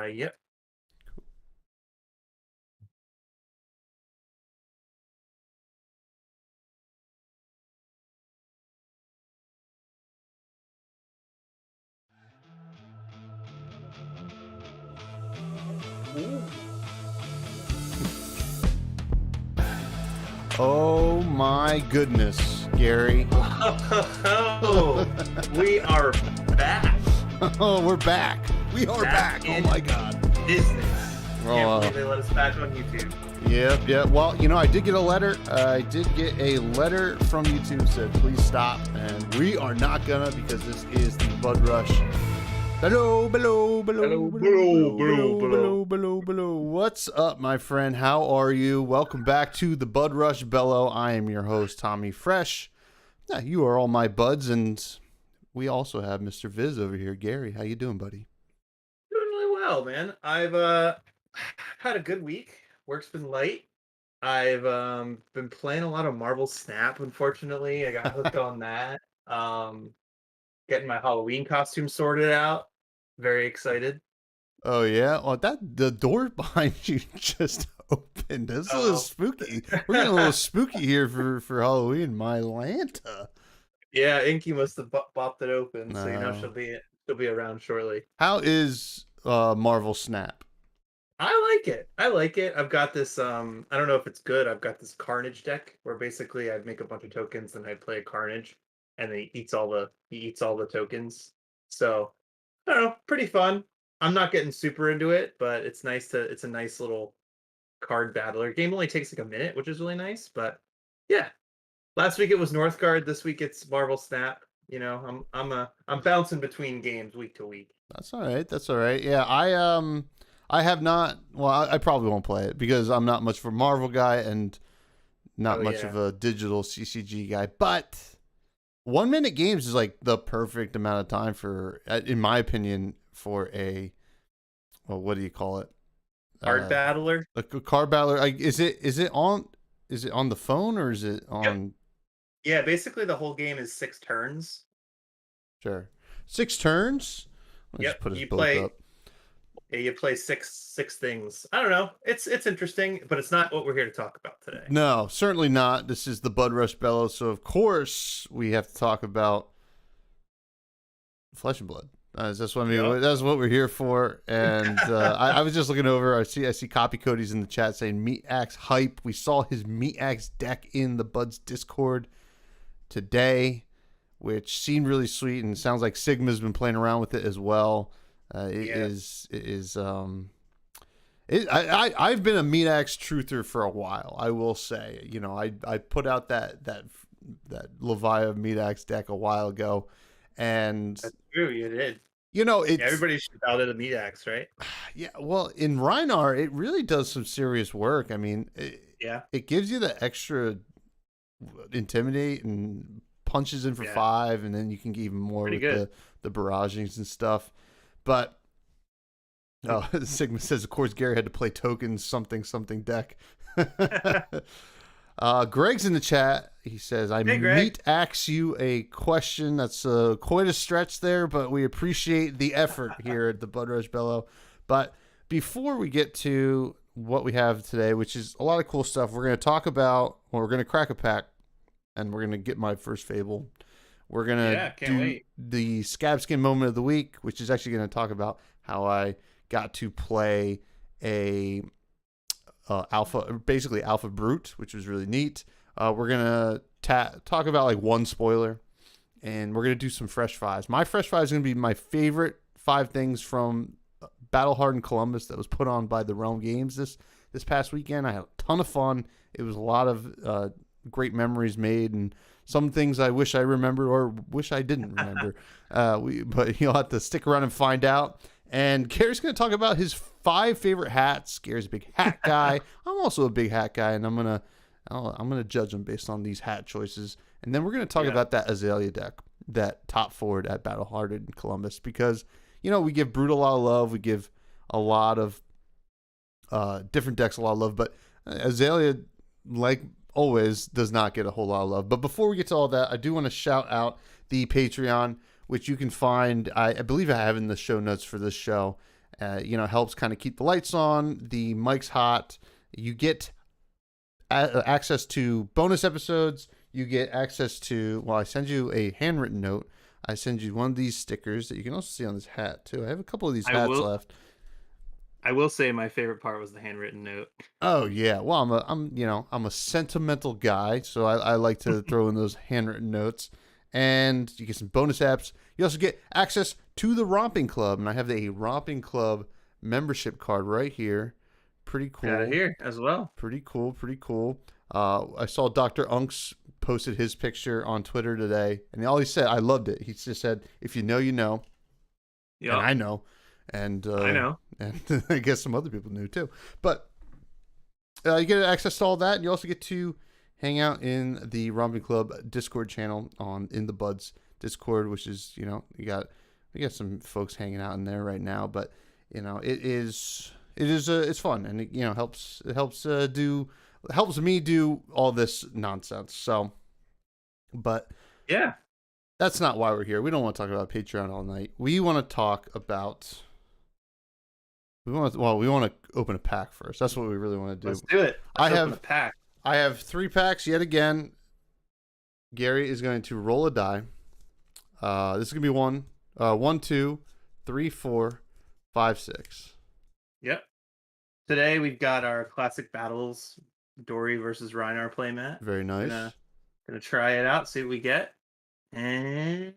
Yep. Ooh. Oh my goodness, Gary. Oh, we are back. Oh, we're back. We are back. Oh in my God. Business. Oh, Can't believe they let us back on YouTube. Yep. Well, I did get a letter. I did get a letter from YouTube said, please stop. And we are not gonna, because this is the Budrush. Bellow. What's up, my friend? How are you? Welcome back to the Budrush Bellow. I am your host, Tommy Fresh. Yeah, you are all my buds, and we also have Mr. Viz over here. Gary, how you doing, buddy? Doing really well, man. I've had a good week. Work's been light. I've been playing a lot of Marvel Snap, unfortunately. I got hooked on that. Getting my Halloween costume sorted out. Very excited. Oh yeah, well the door behind you just opened. That's a little spooky. We're getting a little spooky here for Halloween. My Lanta. Yeah, Inky must have bopped it open, so she'll be around shortly. How is Marvel Snap? I like it. I've got this. I don't know if it's good. I've got this Carnage deck where basically I make a bunch of tokens and I play a Carnage, and then he eats all the tokens. So I don't know, pretty fun. I'm not getting super into it, but it's a nice little card battler. Game only takes like a minute, which is really nice. But yeah, last week it was Northgard. This week it's Marvel Snap. I'm bouncing between games week to week. That's all right. Yeah, I have not. Well, I probably won't play it because I'm not much of a Marvel guy and not much of a digital CCG guy. But 1 minute games is like the perfect amount of time for, in my opinion, for a, well, what do you call it? Card battler. A card battler. Like, is it on the phone or is it on? Yep. Yeah, basically the whole game is 6 turns. Sure, 6 turns. Let's put his book up. Yeah, you play six things. I don't know. It's interesting, but it's not what we're here to talk about today. No, certainly not. This is the Budrush Bellow, so of course we have to talk about Flesh and Blood. That's what That's what we're here for. And I was just looking over. I see Copy Cody's in the chat saying Meat Axe hype. We saw his Meat Axe deck in the Buds Discord today, which seemed really sweet, and sounds like Sigma's been playing around with it as well. I've been a Meat Axe truther for a while. I will say, I put out that Leviathan Meat Axe deck a while ago, and that's true. You did. Everybody should out at a Meat Axe, right? Yeah. Well, in Rhinar, it really does some serious work. I mean, it gives you the extra intimidate and punches in for 5, and then you can get even more with the barragings and stuff. But Sigma says, of course, Gary had to play tokens something deck. Greg's in the chat. He says, I Meat Axe you a question. That's quite a stretch there, but we appreciate the effort here at the Budrush Bellow. But before we get to what we have today, which is a lot of cool stuff, we're going to talk about, we're going to crack a pack, and we're going to get my first fable. We're going to do the Scabskin moment of the week, which is actually going to talk about how I got to play a alpha brute, which was really neat. We're going to talk about like one spoiler, and we're going to do some fresh fives. My fresh five is going to be my favorite 5 things from Battle Hardened Columbus that was put on by the Realm Games this past weekend. I had a ton of fun. It was a lot of great memories made, and some things I wish I remembered or wish I didn't remember. But you'll have to stick around and find out. And Gary's going to talk about his 5 favorite hats. Gary's a big hat guy. I'm also a big hat guy, and I'm gonna judge him based on these hat choices. And then we're going to talk about that Azalea deck, that top forward at Battle Hardened Columbus, because we give Brute a lot of love. We give a lot of different decks a lot of love, but Azalea, like always, does not get a whole lot of love. But before we get to all that, I do want to shout out the Patreon, which you can find, I believe I have in the show notes for this show. helps kind of keep the lights on. The mic's hot. You get access to bonus episodes. You get access to, I send you a handwritten note. I send you one of these stickers that you can also see on this hat too. I have a couple of these hats left. I will say my favorite part was the handwritten note. Oh yeah, well I'm a sentimental guy, so I like to throw in those handwritten notes, and you get some bonus apps. You also get access to the Romping Club, and I have a Romping Club membership card right here. Pretty cool. Got it here as well. Pretty cool. I saw Dr. Unks posted his picture on Twitter today, and all he said, I loved it. He just said, "If you know, you know." Yeah, and I know. And I know, and I guess some other people knew too. But you get access to all that, and you also get to hang out in the Romping Club Discord channel in the Buds Discord, which is we got some folks hanging out in there right now. But it's fun, and it helps me do all this nonsense. So, but yeah, that's not why we're here. We don't want to talk about Patreon all night. We want to talk about. We want to open a pack first. That's what we really want to do. Let's do it. Open a pack. I have 3 packs yet again. Gary is going to roll a die. This is gonna be 1, 2, 3, 4, 5, 6. Yep. Today we've got our classic battles, Dory versus Rhinar playmat. Very nice. Gonna try it out, see what we get. And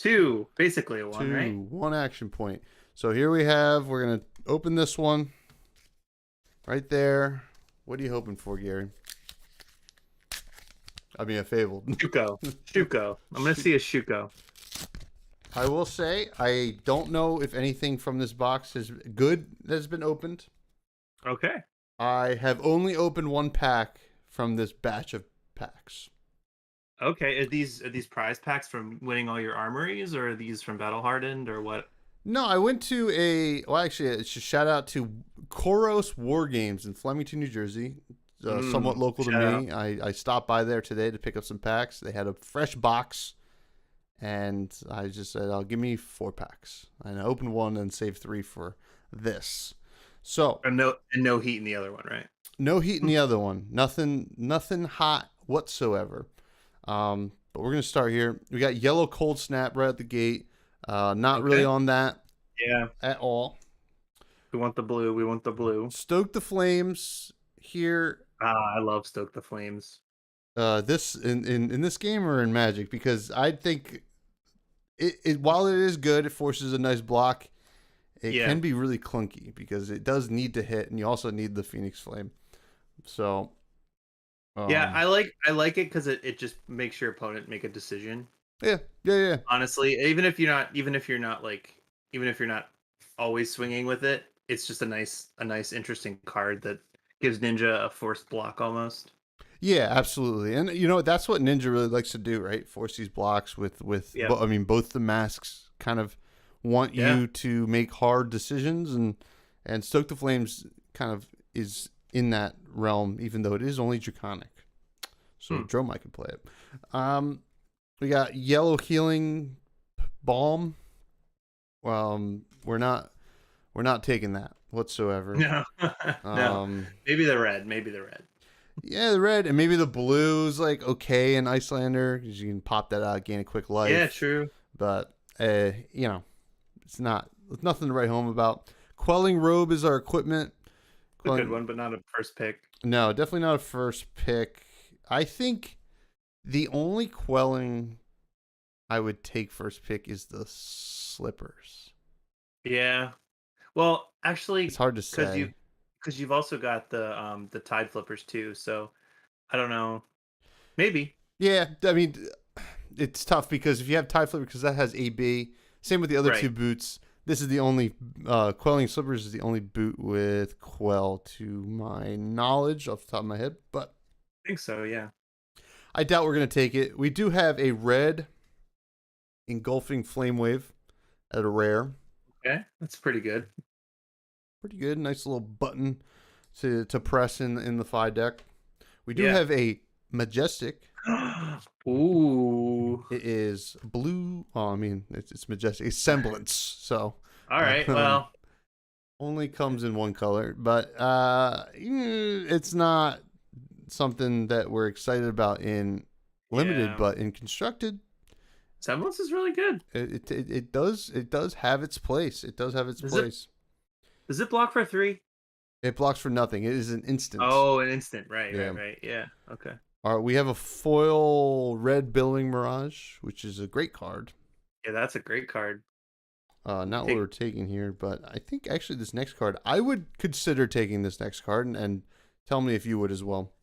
2, basically a 1, right? 1 action point. So here we're going to open this one right there. What are you hoping for, Gary? I mean, a Fabled. Shuko. I'm going to see a Shuko. I will say, I don't know if anything from this box has been opened. Okay. I have only opened 1 pack from this batch of packs. Okay. Are these prize packs from winning all your armories, or are these from Battle Hardened, or what? No, I went to it's a shout out to Koros War Games in Flemington, New Jersey. Somewhat local to me. I stopped by there today to pick up some packs. They had a fresh box, and I just said, "I'll give me 4 packs." And I opened 1 and saved 3 for this. So no heat in the other one, right? No heat in the other one. Nothing hot whatsoever. But we're gonna start here. We got Yellow Cold Snap right at the gate. Not really on that. Yeah. At all. We want the blue. Stoke the Flames here. I love Stoke the Flames. This in this game or in Magic, because I think it while it is good, it forces a nice block. It can be really clunky because it does need to hit, and you also need the Phoenix Flame. So I like it because it just makes your opponent make a decision. Yeah. Honestly, even if you're not always swinging with it, it's just a nice interesting card that gives Ninja a forced block almost. Yeah, absolutely. And that's what Ninja really likes to do, right? Force these blocks with both the masks kind of want you to make hard decisions, and Stoke the Flames kind of is in that realm, even though it is only Draconic. So Dromai can play it. We got Yellow Healing Balm. We're not taking that whatsoever. No. No. Maybe the red. Yeah, the red, and maybe the blue is like okay in Icelander because you can pop that out, gain a quick life. Yeah, true. But it's nothing to write home about. Quelling Robe is our equipment. A good one, but not a first pick. No, definitely not a first pick. I think the only Quelling I would take first pick is the Slippers. Yeah. Well, actually, it's hard to say because you've also got the Tide Flippers too. So I don't know. Maybe. Yeah, I mean, it's tough because if you have Tide Flipper, because that has AB. Same with the other 2 boots. This is the only Quelling Slippers is the only boot with Quell to my knowledge off the top of my head, but I think so. Yeah. I doubt we're going to take it. We do have a red Engulfing Flame Wave at a rare. Okay, that's pretty good. Pretty good. Nice little button to press in the 5 deck. We do have a Majestic. Ooh. It is blue. Oh, I mean, it's Majestic. It's Semblance. So. All right. Well, Only comes in one color, but it's not something that we're excited about in limited, Yeah. but in constructed, Semblance is really good. it does have its place. It does have its Does it place. does it block for 3? It blocks for nothing. It is an instant. Oh, an instant. Right, Yeah. right, right. Yeah. Okay. All right, we have a foil red Billowing Mirage, which is a great card. Yeah, that's a great card. Not what we're taking here, but I think actually this next card, I would consider taking this next card, and tell me if you would as well.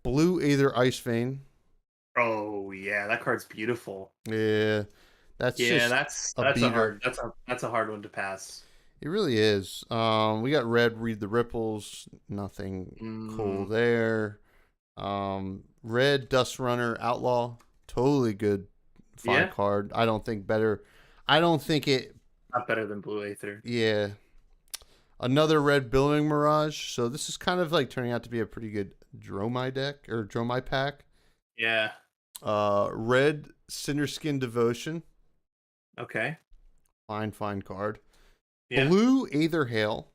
Blue Aether Ice Vein. Oh yeah, that card's beautiful. Yeah, that's just that's a beater. that's a hard one to pass. It really is. We got red Read the Ripples. Nothing cool there. Red Dust Runner Outlaw. Totally good fine card. I don't think it. Not better than Blue Aether. Yeah. Another red Billowing Mirage. So this is kind of like turning out to be a pretty good Dromai deck or Dromai pack. Yeah. Red Cinderskin Devotion. Okay. Fine card. Yeah. Blue Aether Hail.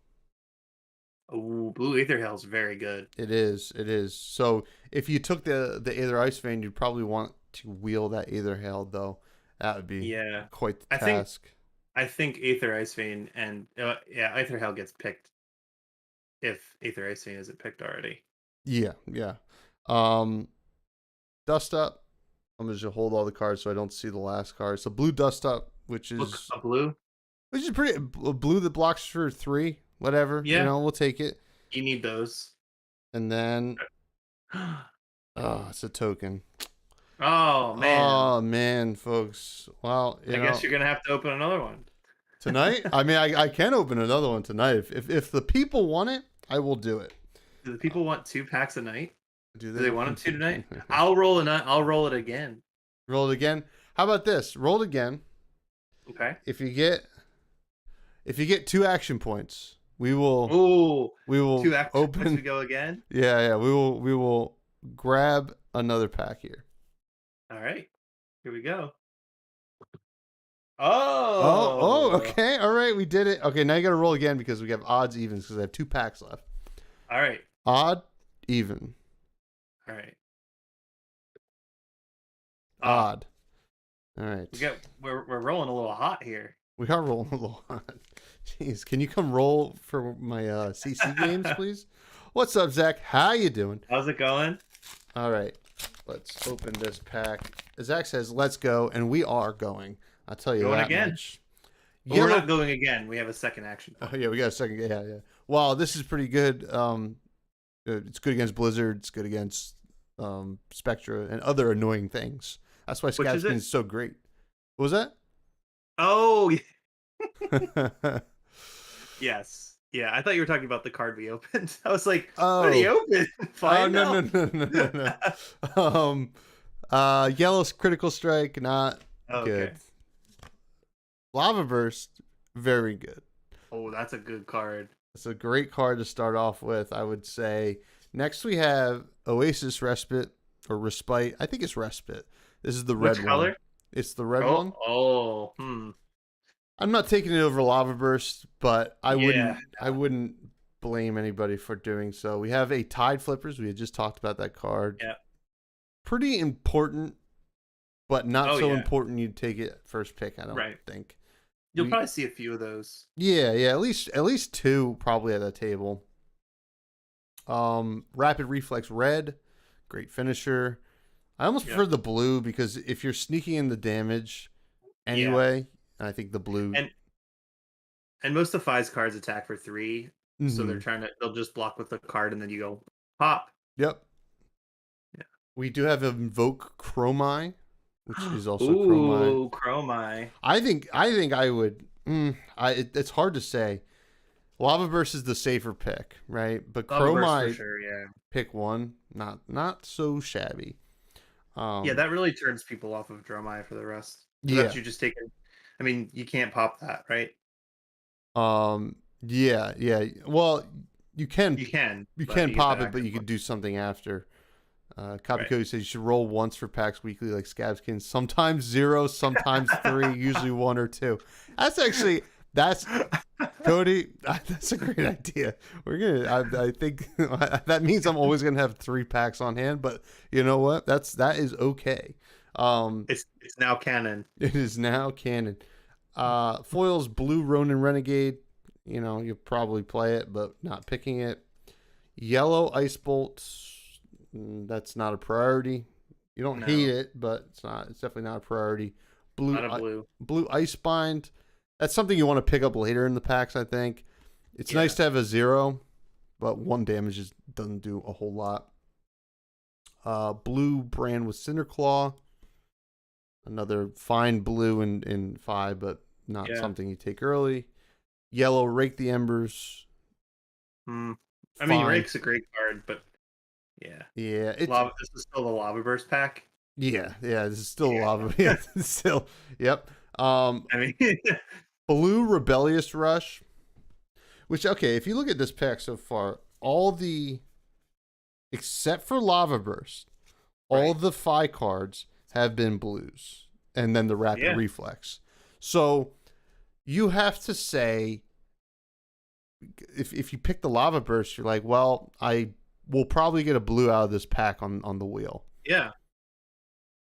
Oh, Blue Aether Hail is very good. It is. So if you took the Aether Ice Vein, you'd probably want to wheel that Aether Hail, though. That would be quite the task. I think Aether Ice Vein and Aether Hail gets picked if Aether Ice Vein isn't picked already. Yeah. Dust Up. I'm gonna just hold all the cards so I don't see the last card. So Blue Dust Up, which is a blue, which is pretty blue that blocks for 3. Whatever. Yeah. We'll take it. You need those. And then, it's a token. Oh man, folks. Well, I guess you're gonna have to open another one tonight. I mean, I can open another one tonight if the people want it. I will do it. Do the people want 2 packs a night? Do they want them to tonight? I'll roll it again. Roll it again. How about this? Roll it again. Okay. If you get 2 action points, we will 2 action points. We go again. Yeah. We will grab another pack here. All right. Here we go. Okay. All right, we did it. Okay, now you got to roll again because we have odds, evens because I have 2 packs left. All right. Odd, even. All right. Odd. All right. We're rolling a little hot here. We are rolling a little hot. Jeez, can you come roll for my CC games, please? What's up, Zach? How you doing? How's it going? All right. Let's open this pack. Zach says, "Let's go," and we are going. I'll tell you that again. much. We're not going again. We have a second action point. Oh yeah, we got a second. Yeah. Wow, this is pretty good. It's good against Blizzard. It's good against Spectra and other annoying things. That's why Scabskin is so great. What was that? Oh, yes. Yeah, I thought you were talking about the card we opened. I was like, what did he open? No. Yellow Critical Strike, not good. Lava Burst, very good. Oh, that's a good card. It's a great card to start off with, I would say. Next we have Oasis Respite, or Respite. I think it's Respite. This is the red one. Which color? It's the red one. Oh, I'm not taking it over Lava Burst, but I wouldn't blame anybody for doing so. We have a Tide Flippers. We had just talked about that card. Yeah. Pretty important, but not so important you'd take it first pick, I don't think. You'll probably see a few of those. Yeah, at least 2 probably at the table. Rapid Reflex Red, great finisher. I almost prefer the blue because if you're sneaking in the damage anyway, I think the blue and most of Fi's cards attack for 3, so they'll just block with the card and then you go pop. Yep. Yeah. We do have Invoke Chromai, which is also Chromai. Ooh, Chromai. I think I would. It's hard to say. Lava Burst is the safer pick, right? But Chromai, pick one. Not so shabby. That really turns people off of Dromai for the rest. Yeah, you just take it. I mean, you can't pop that, right? Yeah. Well, you can pop it, but you could do something after. Copy Cody says you should roll once for packs weekly like Scabskin. Sometimes 0, sometimes 3, usually 1 or 2. That's actually That's Cody. That's a great idea. We're gonna. I think that means I'm always gonna have 3 packs on hand. But you know what? That is okay. It's now canon. It is now canon. Foils blue Ronin Renegade. You know, you'll probably play it, but not picking it. Yellow Ice Bolt. That's not a priority. You don't hate it, but it's not. It's definitely not a priority. Blue Ice Bind. That's something you want to pick up later in the packs, I think. It's nice to have a 0, but 1 damage just doesn't do a whole lot. Blue Brand with Cinderclaw. Another fine blue in 5, but not something you take early. Yellow Rake the Embers. I mean, Rake's a great card, but yeah. This is still the Lava Burst pack. Yeah, this is still Lava. Yeah, still. Yep. I mean, Blue Rebellious Rush. Which, okay, if you look at this pack so far, except for Lava Burst, all the Phi cards have been blues, and then the Rapid Reflex. So you have to say, if you pick the Lava Burst, you're like, well, I will probably get a blue out of this pack on the wheel. Yeah.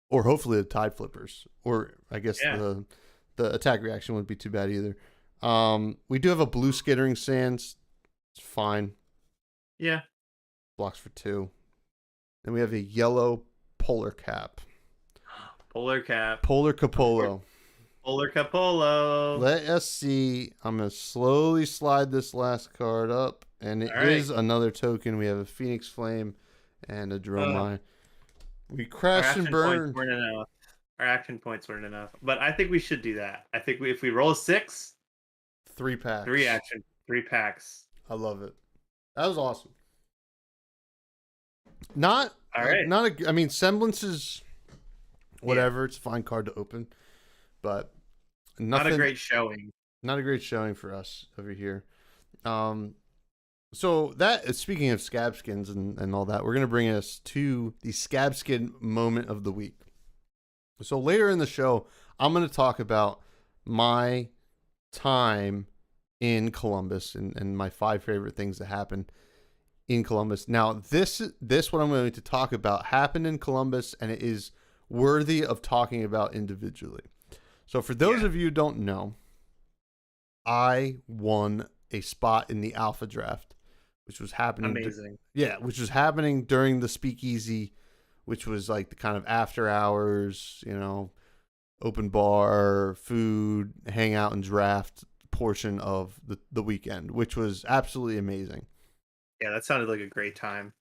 Or hopefully the Tide Flippers. Or I guess the attack reaction wouldn't be too bad either. We do have a blue Skittering Sands. It's fine. Yeah. Blocks for 2. Then we have a yellow Polar Cap. Polar Capolo. Polar Capolo. Let us see. I'm going to slowly slide this last card up. And it is another token. We have a Phoenix Flame and a Dromai. We crash and burn. Our action points weren't enough. But I think we should do that. I think if we roll a 6... 3 packs. 3 packs. I love it. That was awesome. I mean, Semblances, whatever. It's a fine card to open. But nothing. Not a great showing. Not a great showing for us over here. So that, speaking of Scabskins and all that, we're going to bring us to the Scabskin moment of the week. So later in the show, I'm going to talk about my time in Columbus and my 5 favorite things that happened in Columbus. Now, this what I'm going to talk about happened in Columbus, and it is worthy of talking about individually. So for those of you who don't know, I won a spot in the Alpha Draft, which was happening. Amazing. Which was happening during the Speakeasy, which was like the kind of after hours, open bar, food, hang out and draft portion of the weekend, which was absolutely amazing. Yeah, that sounded like a great time.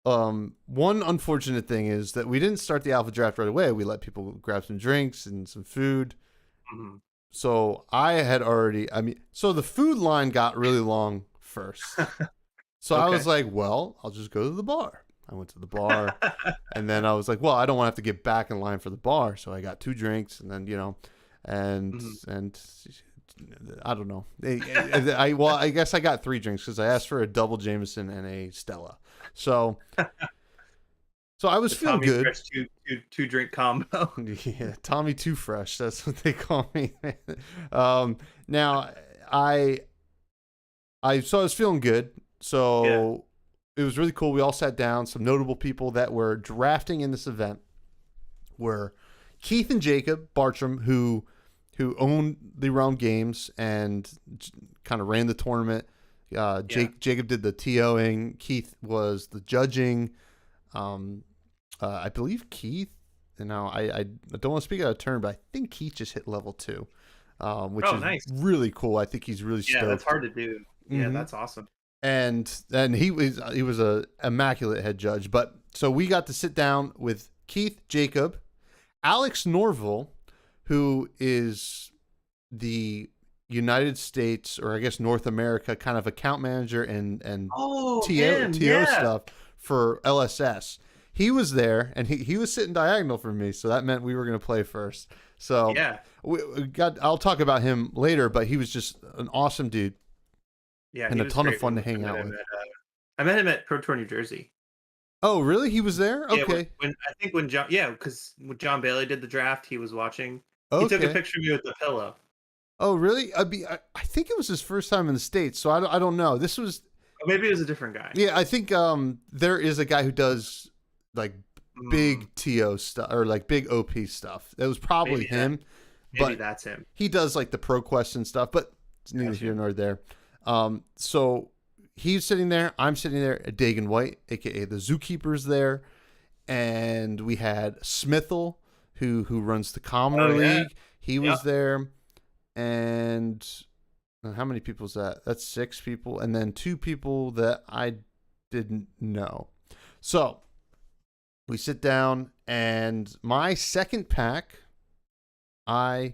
One unfortunate thing is that we didn't start the Alpha Draft right away. We let people grab some drinks and some food. Mm-hmm. So I had so the food line got really long first. So I was like, well, I'll just go to the bar. I went to the bar and then I was like, well, I don't want to have to get back in line for the bar. So I got 2 drinks and then, and I don't know. I guess I got 3 drinks because I asked for a double Jameson and a Stella. So I was feeling good. Fresh two drink combo. Yeah, Tommy Too Fresh. That's what they call me. Now I was feeling good. So it was really cool. We all sat down. Some notable people that were drafting in this event were Keith and Jacob Bartram, who owned the Realm Games and kind of ran the tournament. Jacob did the TOing. Keith was the judging. I believe Keith, I don't want to speak out of turn, but I think Keith just hit level 2, which is nice. Really cool. I think he's really stoked. Yeah, that's hard to do. Yeah, that's awesome. And he was a immaculate head judge. But so we got to sit down with Keith, Jacob, Alex Norville, who is the United States, or I guess North America, kind of account manager and TO stuff for LSS. He was there, and he was sitting diagonal from me, so that meant we were going to play first. So I'll talk about him later, but he was just an awesome dude. Yeah, and a ton of fun to hang out with. I met him at Pro Tour New Jersey. Oh, really? He was there? Okay. When John, because when John Bailey did the draft, he was watching. He took a picture of me with the pillow. Oh, really? I think it was his first time in the States, so I don't know. This was Or maybe it was a different guy. yeah. I think there is a guy who does like Mm, big TO stuff or like big OP stuff. It was probably maybe that. him, Maybe but that's him. he does like the pro quest and stuff. But it's neither here Gotcha. nor there. So he's sitting there. I'm sitting there. Dagan White, aka the Zookeeper's there, and we had Smithel, who runs the Commoner Oh yeah. League. He Yep. was there, and how many people is that? That's 6 people, and then 2 people that I didn't know. So we sit down, and my second pack, well,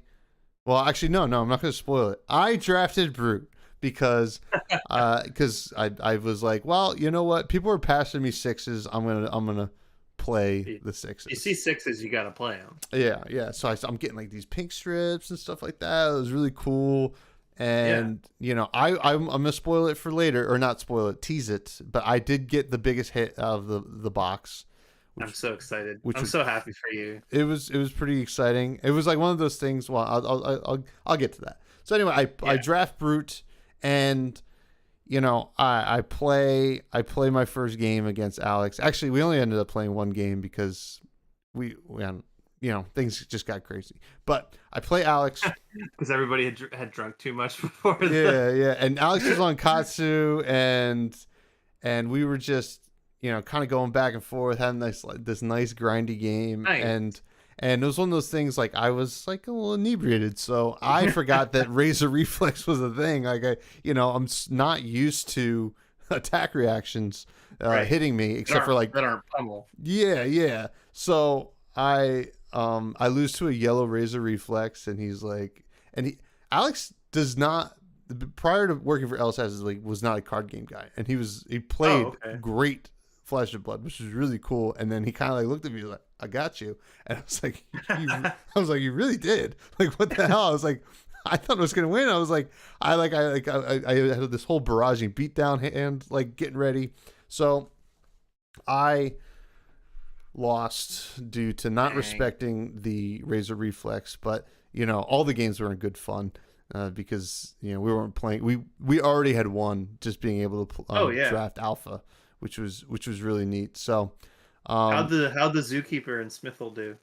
actually, no, I'm not going to spoil it. I drafted Brute because I was like, well, you know what? People are passing me 6s. I'm gonna play the You 6s. see sixes, you gotta play them. Yeah. So I'm getting like these pink strips and stuff like that. It was really cool. Yeah. And I'm gonna spoil it for later, or not spoil it, tease it. But I did get the biggest hit out of the box, I'm which so excited. which I'm was so happy for you. it was pretty exciting. It was like one of those things. Well, I'll get to that. So anyway, I Yeah. draft Brute, and I play my first game against Alex. Actually, we only ended up playing one game because we had, things just got crazy. But I play Alex. Because everybody had drunk too much before Yeah. And Alex was on Katsu, and we were just kind of going back and forth, having this nice grindy game. Nice. And it was one of those things, like I was like a little inebriated, so I forgot that razor reflex was a thing. Like I'm not used to attack reactions Right. hitting me, except for like that aren't pummel. yeah. So I lose to a yellow razor reflex, and he's like, Alex does not, prior to working for LSS, like was not a card game guy, and he played Okay. great Flesh of Blood, which was really cool. And then he kind of like looked at me like, I got you, and I was like, you really did. Like, what the hell? I was like, I thought I was gonna win. I was like, I had this whole barraging beatdown hand, like getting ready. So I lost due to not Dang. respecting the razor reflex, but all the games were in good fun because we weren't playing. We already had won just being able to draft alpha, which was really neat. So how'd the Zookeeper and Smithel do?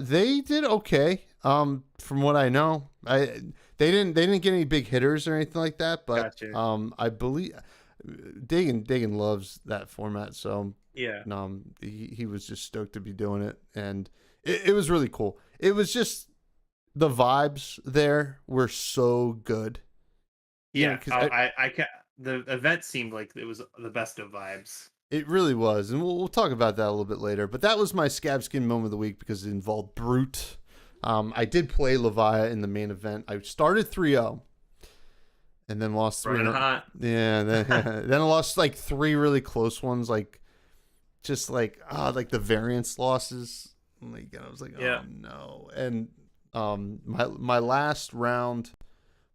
they did okay. From what I know, they didn't get any big hitters or anything like that, but Gotcha. I believe Dagan loves that format, so Yeah. he was just stoked to be doing it, and it was really cool. It was just the vibes there were so good. Yeah. I can. The event seemed like it was the best of vibes. It really was, and we'll talk about that a little bit later. But that was my Scabskin moment of the week because it involved Brute. I did play Leviah in the main event. I started 3-0. And then lost 3. Hot. Yeah, then I lost like 3 really close ones, like just like the variance losses. Like, I was like, oh no. And my last round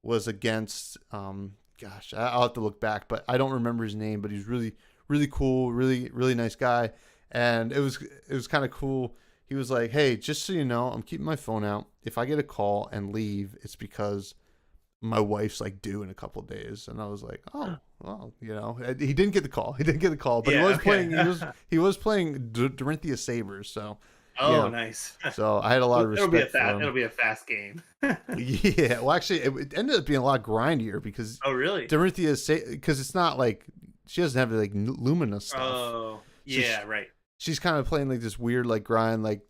was against gosh, I'll have to look back, but I don't remember his name, but he's really cool, really nice guy. And it was kind of cool. He was like, hey, just so you know, I'm keeping my phone out. If I get a call and leave, it's because my wife's like due in a couple of days. And I was like, oh well, he didn't get the call, but playing he was playing Dorinthia Sabers, so nice. So I had a lot of respect for him. It'll be a fast game. Yeah, well, actually it ended up being a lot grindier because really? Dorinthia, because it's not like she doesn't have like Lumina stuff. Yeah, right. She's kind of playing like this weird like grind, like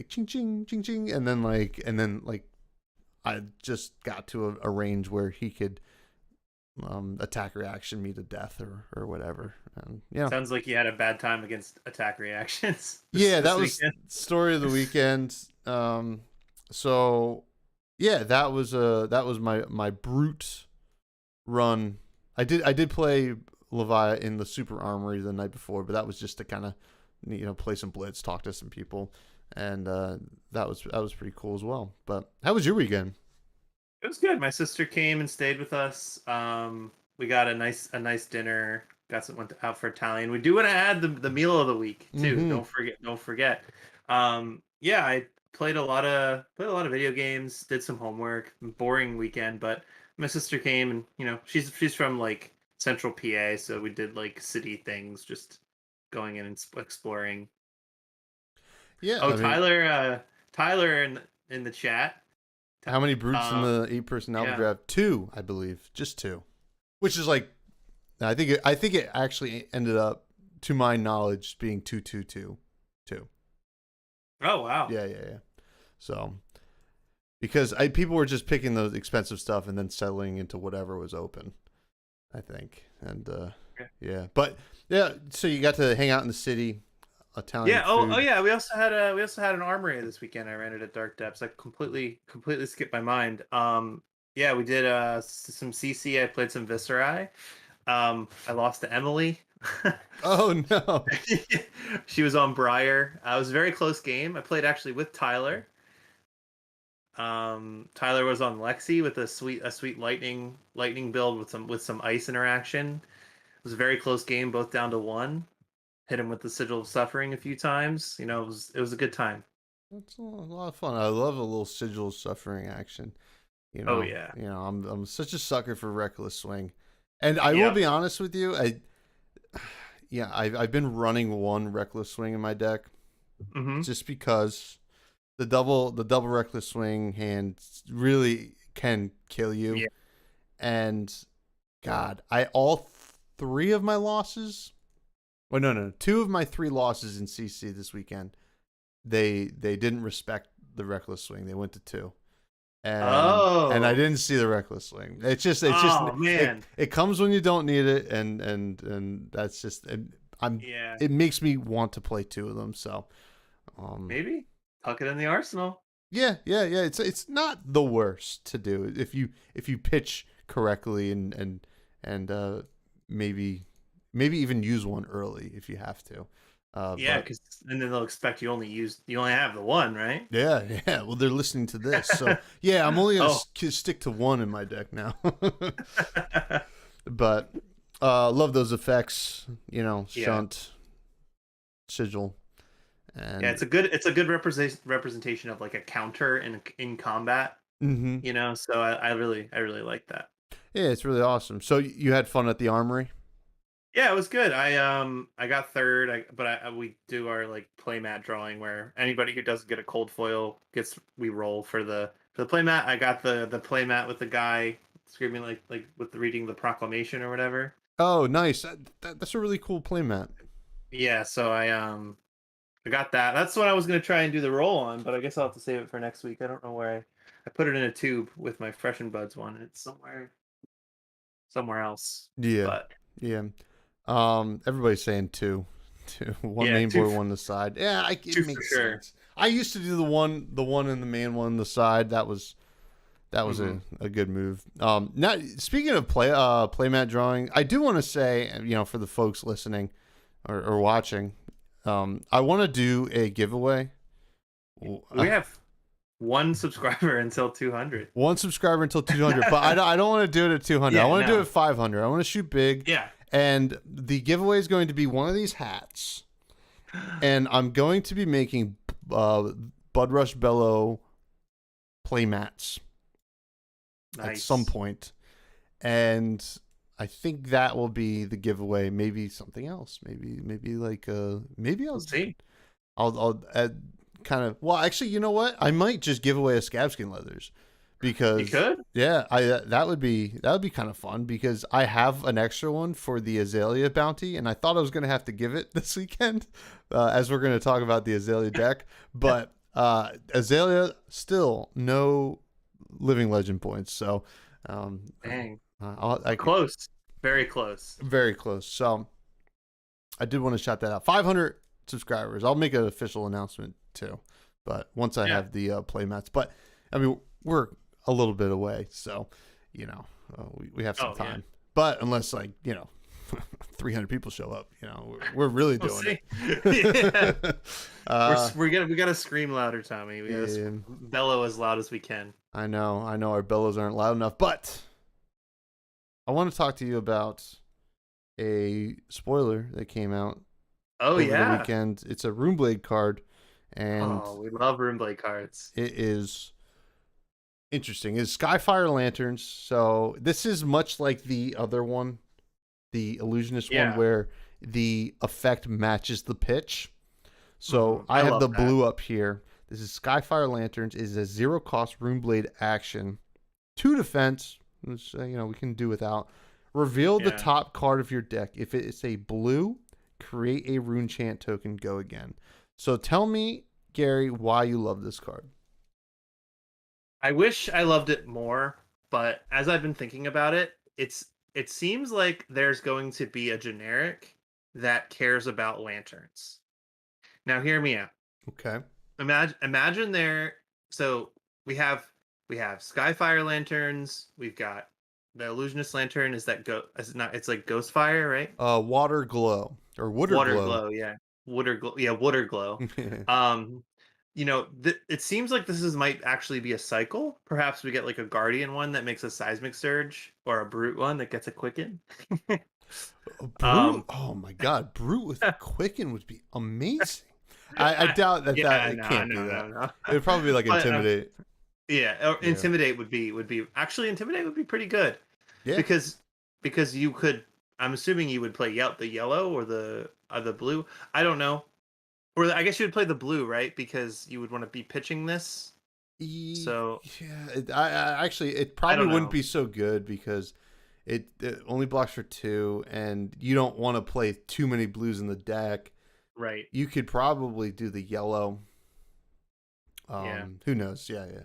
ching ching ching ching, and then I just got to a range where he could attack reaction me to death or whatever. And sounds like you had a bad time against attack reactions. That was story of the weekend. So yeah, that was my Brute run. I did play Leviah in the Super Armory the night before, but that was just to kind of play some blitz, talk to some people, and that was pretty cool as well. But how was your weekend? It was good. My sister came and stayed with us. We got a nice dinner. Went out for Italian. We do want to add the meal of the week too. Mm-hmm. Don't forget. Yeah, played a lot of video games, did some homework. Boring weekend, but my sister came and she's from like Central PA, so we did like city things, just going in and exploring. Yeah, Oh, I mean, Tyler in the chat. how many brutes in Um, the 8 personality yeah. draft? Two, I believe, just two, which is like, I think it actually ended up, to my knowledge, being 2-2-2-2. Oh wow. Yeah. So because people were just picking the expensive stuff and then settling into whatever was open, I think, and Yeah. yeah, but yeah, so you got to hang out in the city, Italian Yeah. Oh food. yeah. We also had an armory this weekend. I ran it at Dark Depths. I completely skipped my mind. Yeah, we did some CC. I played some Viscerai. I lost to Emily. Oh no. She was on Briar. It was a very close game. I played actually with Tyler. Tyler was on Lexi with a sweet lightning build with some ice interaction. It was a very close game, both down to one. Hit him with the Sigil of Suffering a few times. It was a good time. That's a lot of fun. I love a little sigil of suffering action. You Oh know, yeah. I'm such a sucker for reckless swing, and I will Yep. be honest with you. I've been running one reckless swing in my deck Mm-hmm. just because the double reckless swing hand really can kill you. Yeah. And God, I all three of my losses. Well, no, two of my three losses in CC this weekend. They didn't respect the reckless swing. They went to two, and I Oh. didn't see the reckless swing. Oh man. It comes when you don't need it, and that's just I'm. Yeah. It makes me want to play two of them. So, um, Maybe tuck it in the arsenal. yeah. It's not the worst to do if you pitch correctly and maybe even use one early if you have to. Yeah, But because and then they'll expect you only have the one, right? yeah. Well, they're listening to this, so yeah. I'm only gonna Oh. stick to one in my deck now. But love those effects. Yeah. Shunt, sigil, Yeah, and it's a good representation of like a counter in combat, hmm so I really like that. yeah, it's really awesome. So you had fun at the armory. Yeah, it was good. I got third. We do our like playmat drawing where anybody who doesn't get a cold foil we roll for the playmat. I got the playmat with the guy screaming like with reading the proclamation or whatever. Oh, nice. That's a really cool playmat. Yeah, so I got that. That's what I was gonna try and do the roll on, but I guess I'll have to save it for next week. I don't know where I put it in a tube with my Fresh and Buds one. And it's somewhere else. Yeah, But yeah. Everybody's saying two. One yeah, main two board, one the side. Yeah, it two for makes sure. sense. I used to do the one in the main, one the side. That was Hmm. a good move. Now speaking of playmat drawing, I do want to say, for the folks listening or watching, I want to do a giveaway. We have one subscriber until 200. One subscriber until 200, but I don't want to do it at 200. I Yeah, want to do it no. at 500. I want to shoot big. Yeah. And the giveaway is going to be one of these hats. And I'm going to be making Budrush Bellow playmats at Nice. some point. And I think that will be the giveaway. Maybe something else. Maybe like maybe We'll see. I'll add kind of, well, actually, you know what? I might just give away a Scabskin leathers because You could? yeah, that would be kind of fun because I have an extra one for the Azalea bounty, and I thought I was going to have to give it this weekend, as we're going to talk about the Azalea deck. But Azalea still no living legend points, so Dang. I Close. Very close. very close. So I did want to shout that out. 500 subscribers. I'll make an official announcement too, but once I Yeah. have the playmats. But I mean, we're a little bit away, so we have some Oh, yeah. time. But unless 300 people show up, we're really We'll doing see. it. Yeah. We gotta scream louder, Tommy. We gotta Yeah. bellow as loud as we can. I know our bellows aren't loud enough, but I want to talk to you about a spoiler that came out Oh over the yeah. weekend. It's a Runeblade card, And Oh, we love Runeblade cards. it is interesting. It's Skyfire Lanterns. So this is much like the other one, the Illusionist one, Yeah. where the effect matches the pitch. So I I have love the that. blue up here. This is Skyfire Lanterns. It is a 0 cost Runeblade action. 2 defense, which we can do without. Reveal the Yeah. top card of your deck. If it is a blue, create a rune chant token, go again. So tell me, Gary, why you love this card. I wish I loved it more, but as I've been thinking about it, it seems like there's going to be a generic that cares about lanterns. Now hear me out. Okay. Imagine there so we have we have Skyfire lanterns, we've got the illusionist lantern is that go it's not it's like ghost fire, right? Water glow or water Water glow. glow, yeah. Water glow, yeah, water glow. Um, it seems like this is might actually be a cycle. Perhaps we get like a guardian one that makes a seismic surge, or a brute one that gets a quicken. Brute. um, Oh my God, Brute with Quicken would be amazing. I doubt that yeah, it no, can't be no, that. no, no. It'd probably be like But Intimidate. yeah, or Yeah. intimidate would be actually intimidate would be pretty good Yeah. because you could. I'm assuming you would play the yellow or the blue. I don't know. Or I guess you would play the blue, right? Because you would want to be pitching this. So Yeah. I actually, it I probably don't wouldn't know. be so good because it only blocks for 2, and you don't want to play too many blues in the deck. Right. You could probably do the yellow. Yeah. Who knows? Yeah, yeah.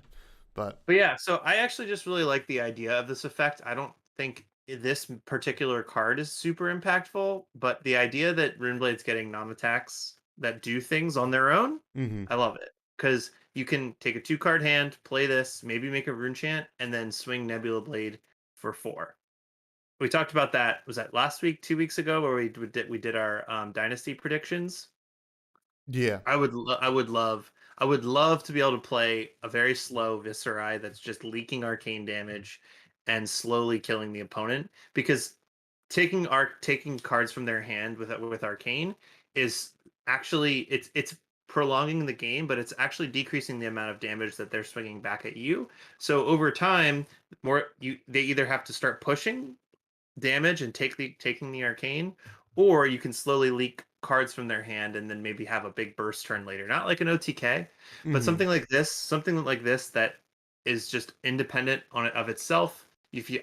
But But yeah, so I actually just really like the idea of this effect. I don't think this particular card is super impactful, but the idea that Runeblade's getting non-attacks that do things on their own, mhm. I love it. Because you can take a 2-card hand, play this, maybe make a rune chant, and then swing Nebula Blade for 4. We talked about that. Was that last week, 2 weeks ago, where we did our dynasty predictions? Yeah. I would love to be able to play a very slow Viscerai that's just leaking arcane damage and slowly killing the opponent, because taking cards from their hand with arcane is actually it's prolonging the game, but it's actually decreasing the amount of damage that they're swinging back at you. So over time, they either have to start pushing damage and taking the arcane, or you can slowly leak cards from their hand and then maybe have a big burst turn later. Not like an OTK, but Mhm. something like this that is just independent on it of itself.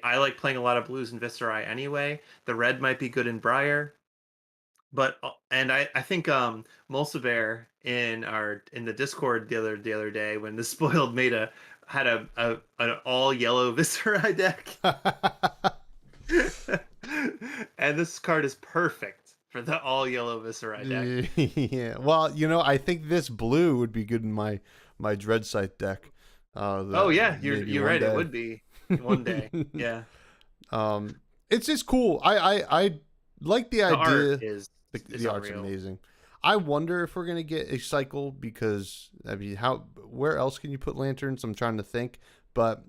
I like playing a lot of blues in Viscerai anyway. The red might be good in Briar, but and I think Mulciber in the Discord the other day when the spoiled made had a an all yellow Viscerai deck. And this card is perfect for the all yellow Viscerai deck. Yeah. Well, I think this blue would be good in my Dreadsight deck. Oh yeah, Maybe you're one right. It day. would be one day. Yeah, It's just cool. I like the the art idea. is The art's unreal. amazing. I wonder if we're gonna get a cycle because I mean, where else can you put lanterns? I'm trying to think, but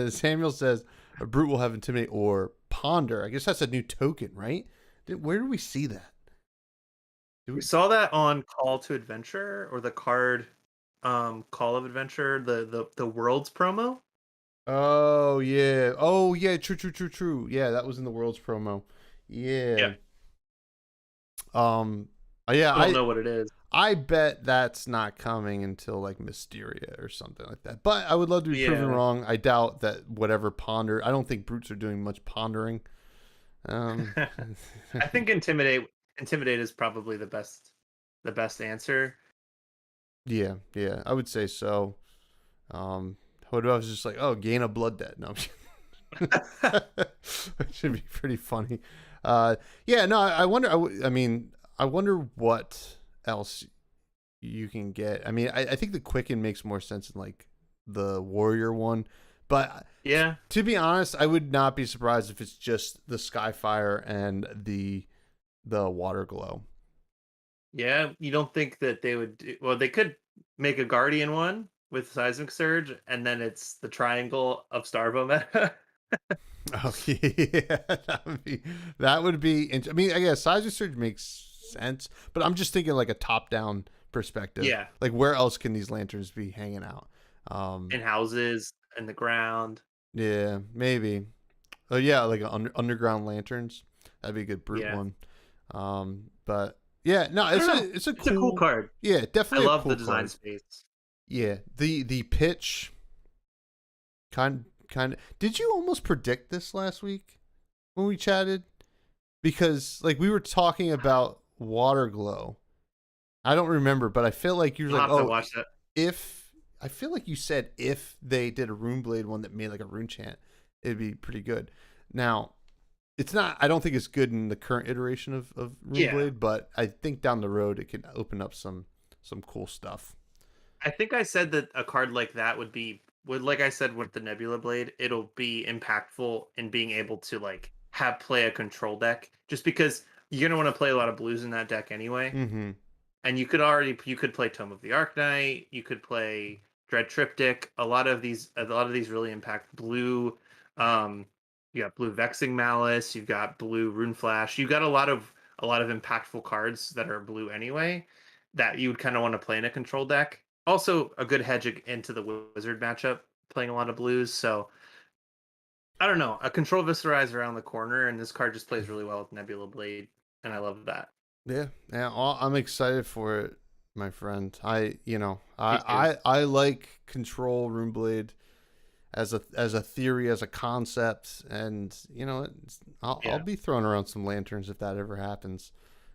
Samuel says a brute will have intimidate or ponder. I guess that's a new token, right? Where do we see that? Do We we? saw that on Call to Adventure or the card Call of Adventure, the Worlds promo. Oh yeah. Oh yeah. True. True. True. True. Yeah, that was in the Worlds promo. Yeah, Yeah. Um. Yeah. I don't know what it is. I bet that's not coming until like Mysteria or something like that. But I would love to be proven Yeah, wrong. I doubt that whatever ponder. I don't think brutes are doing much pondering. Um. I think intimidate is probably the best answer. Yeah. Yeah. I would say so. What if I was just like, oh, gain a blood debt? No. It should be pretty funny. Yeah, no, I wonder. I mean, I wonder what else you can get. I mean, I think the Quicken makes more sense in like the Warrior one, but Yeah, to be honest, I would not be surprised if it's just the Skyfire and the Water Glow. yeah. You don't think that they would well, they could make a Guardian one with Seismic Surge, and then it's the triangle of Starvo meta. Oh yeah, that would be. I mean, I guess Seismic Surge makes sense, but I'm just thinking like a top down perspective. Yeah, Like, where else can these lanterns be hanging out? in houses, in the ground. Yeah, maybe. Oh yeah, like underground lanterns. That'd be a good brute Yeah, one. But yeah, no, I don't know. it's a It's a cool cool. card. Yeah, I definitely a love the cool design card. space. Yeah, the pitch kind of. Did you almost predict this last week when we chatted? Because like we were talking about water glow. I don't remember, but I feel like you were I'll like, have to oh, watch that. if I feel like you said if they did a rune blade one that made like a rune chant, it'd be pretty good. Now, it's not. I don't think it's good in the current iteration of rune Yeah, blade, but I think down the road it can open up some cool stuff. I think I said that a card like that would like I said with the Nebula Blade, it'll be impactful in being able to like have play a control deck. Just because you're gonna want to play a lot of blues in that deck anyway. Mm-hmm. And you could play Tome of the Arknight, you could play Dread Triptych. A lot of these really impact blue. Um, you got blue Vexing Malice, you've got blue Rune Flash. You've got a lot of impactful cards that are blue anyway that you would kind of want to play in a control deck. Also, a good hedge into the Wizard matchup, playing a lot of blues. So I don't know, a control Viscerize around the corner, and this card just plays really well with Nebula Blade, and I love that. Yeah, yeah. I'm excited for it, my friend. Me too. I like control rune blade as a theory, as a concept, and I'll Yeah. be throwing around some lanterns if that ever happens.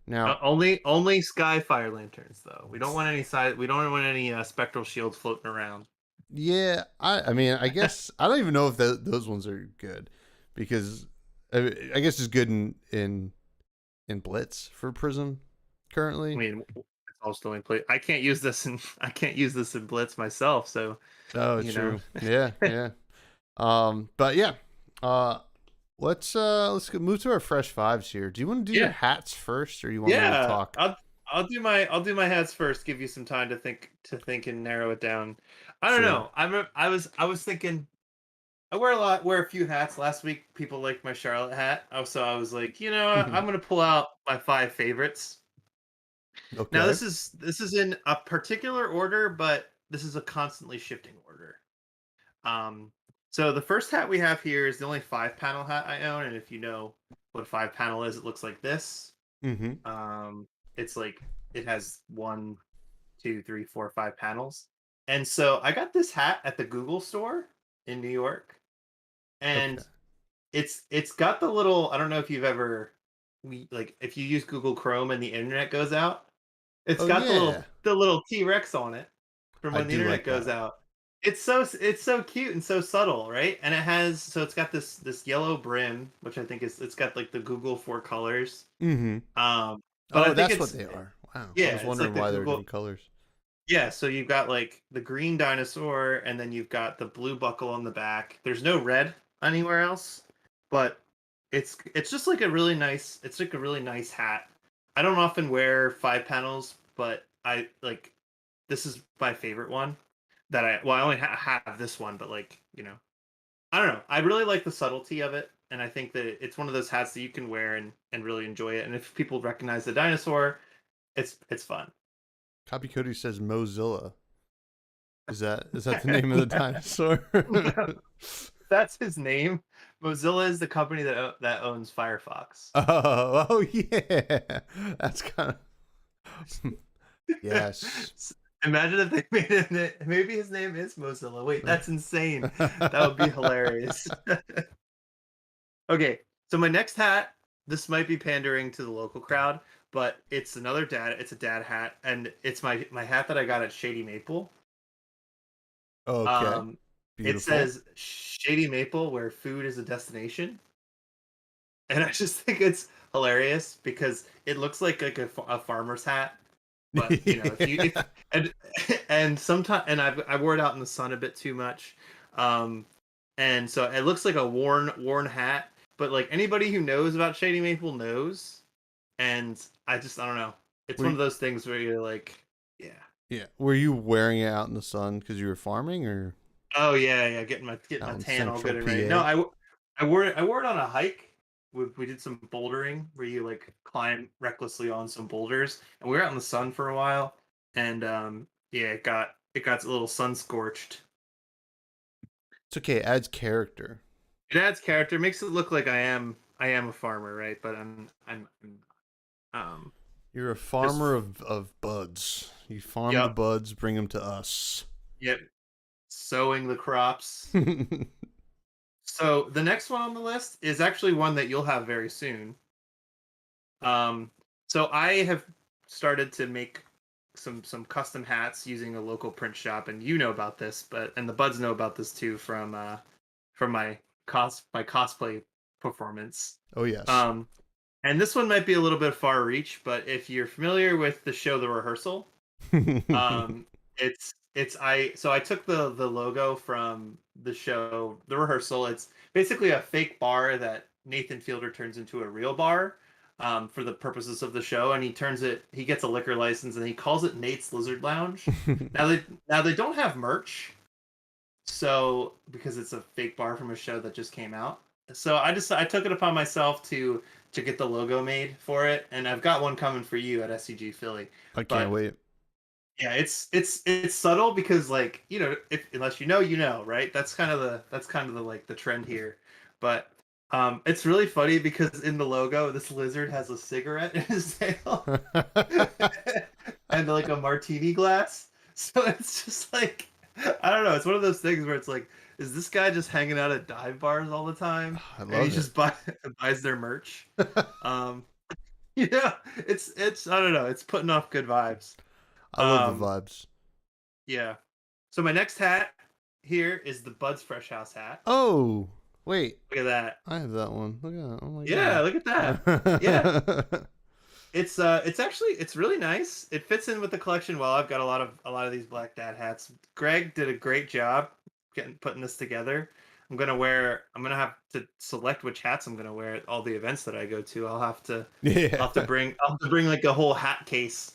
Now, Only Sky Fire Lanterns though. We don't want any side. We don't want any Spectral Shields floating around. yeah, I mean, I guess I don't even know if those ones are good because I guess it's good in Blitz for Prism I currently. mean, it's all still in play. I can't use this in Blitz myself. So Oh, you know, true. Yeah, yeah. But yeah, uh, let's move to our fresh fives here. Do you want to do your yeah, hats first, or you want me to yeah. talk? I'll do my hats first. Give you some time to think and narrow it down. I don't Sure. know. I was thinking. Wear a few hats. Last week, people liked my Charlotte hat. So I was like, you know, I'm gonna pull out my five favorites. Now Okay. this is in a particular order, but this is a constantly shifting order. Um, so the first hat we have here is the only 5 panel hat I own, and if you know what a 5 panel is, it looks like this. Mm-hmm. It's like it has 1, 2, 3, 4, 5 panels, and so I got this hat at the Google store in New York, Okay. and it's got the little. I don't know if you've ever like if you use Google Chrome and the internet goes out. It's Oh got yeah, the little T-Rex on it from I when the do internet like goes that. out. It's so cute and so subtle, right? And it's got this yellow brim, which I think is it's got like the Google four colors. Mm-hmm. Um, but I Oh, think that's what they are. Wow. I yeah, was it's like wondering the why they were Google different colors. yeah. So you've got like the green dinosaur, and then you've got the blue buckle on the back. There's no red anywhere else, but it's just like a really nice. It's like a really nice hat. I don't often wear 5 panels, but I like this is my favorite one that I only have this one, but like I don't know, I really like the subtlety of it, and I think that it's one of those hats that you can wear and really enjoy it, and if people recognize the dinosaur, it's fun. Copy Cody says Mozilla. Is that the name of the dinosaur? That's his name. Mozilla is the company that owns Firefox. Oh yeah, that's kind of yes. Imagine if they made it. Maybe his name is Mozilla. Wait, that's insane. That would be hilarious. Okay, so my next hat. This might be pandering to the local crowd, but it's another dad. It's a dad hat, and it's my hat that I got at Shady Maple. Okay, Um, it beautiful. says Shady Maple, where food is a destination, and I just think it's hilarious because it looks like a farmer's hat. But if you if and and sometimes and I wore it out in the sun a bit too much, um, and so it looks like a worn hat. But like anybody who knows about Shady Maple knows, and I don't know. It's Were one you, of those things where you're like, yeah, yeah, were you wearing it out in the sun because you were farming or oh yeah, getting out my in tan all Central good and ready. No, PA? I wore it on a hike. We did some bouldering where you like climb recklessly on some boulders, and we were out in the sun for a while. and yeah, it got a little sun scorched. It's okay. It adds character. It adds character, makes it look like I am a farmer, right? But I'm um You're a just farmer of buds. You farm the yep, buds, bring them to us. yep, sowing the crops. So the next one on the list is actually one that you'll have very soon. Um, so I have started to make some custom hats using a local print shop, and you know about this, and the buds know about this too from my cosplay performance. Oh yes. Um, and this one might be a little bit far reach, but if you're familiar with the show The Rehearsal, I took the logo from the show The Rehearsal. It's basically a fake bar that Nathan Fielder turns into a real bar for the purposes of the show, and he gets a liquor license and he calls it Nate's Lizard Lounge. Now they don't have merch, so because it's a fake bar from a show that just came out. So I took it upon myself to get the logo made for it, and I've got one coming for you at SCG Philly. I can't But wait. yeah, it's subtle because, like, if unless you know, right? That's kind of the like the trend here. But it's really funny because in the logo, this lizard has a cigarette in his tail and like a martini glass. So it's just like, I don't know. It's one of those things where it's like, is this guy just hanging out at dive bars all the time I and he love it. just buys their merch? Um, it's I don't know. It's putting off good vibes. I love the Um, vibes. yeah. So my next hat here is the Bud's Fresh House hat. Oh, wait. Look at that. I have that one. Look at that. Oh my Yeah, look at that. Yeah. god. It's really nice. It fits in with the collection well. I've got a lot of these Black Dad hats. Greg did a great job putting this together. I'm gonna have to select which hats I'm gonna wear at all the events that I go to. Yeah. I'll have to bring like a whole hat case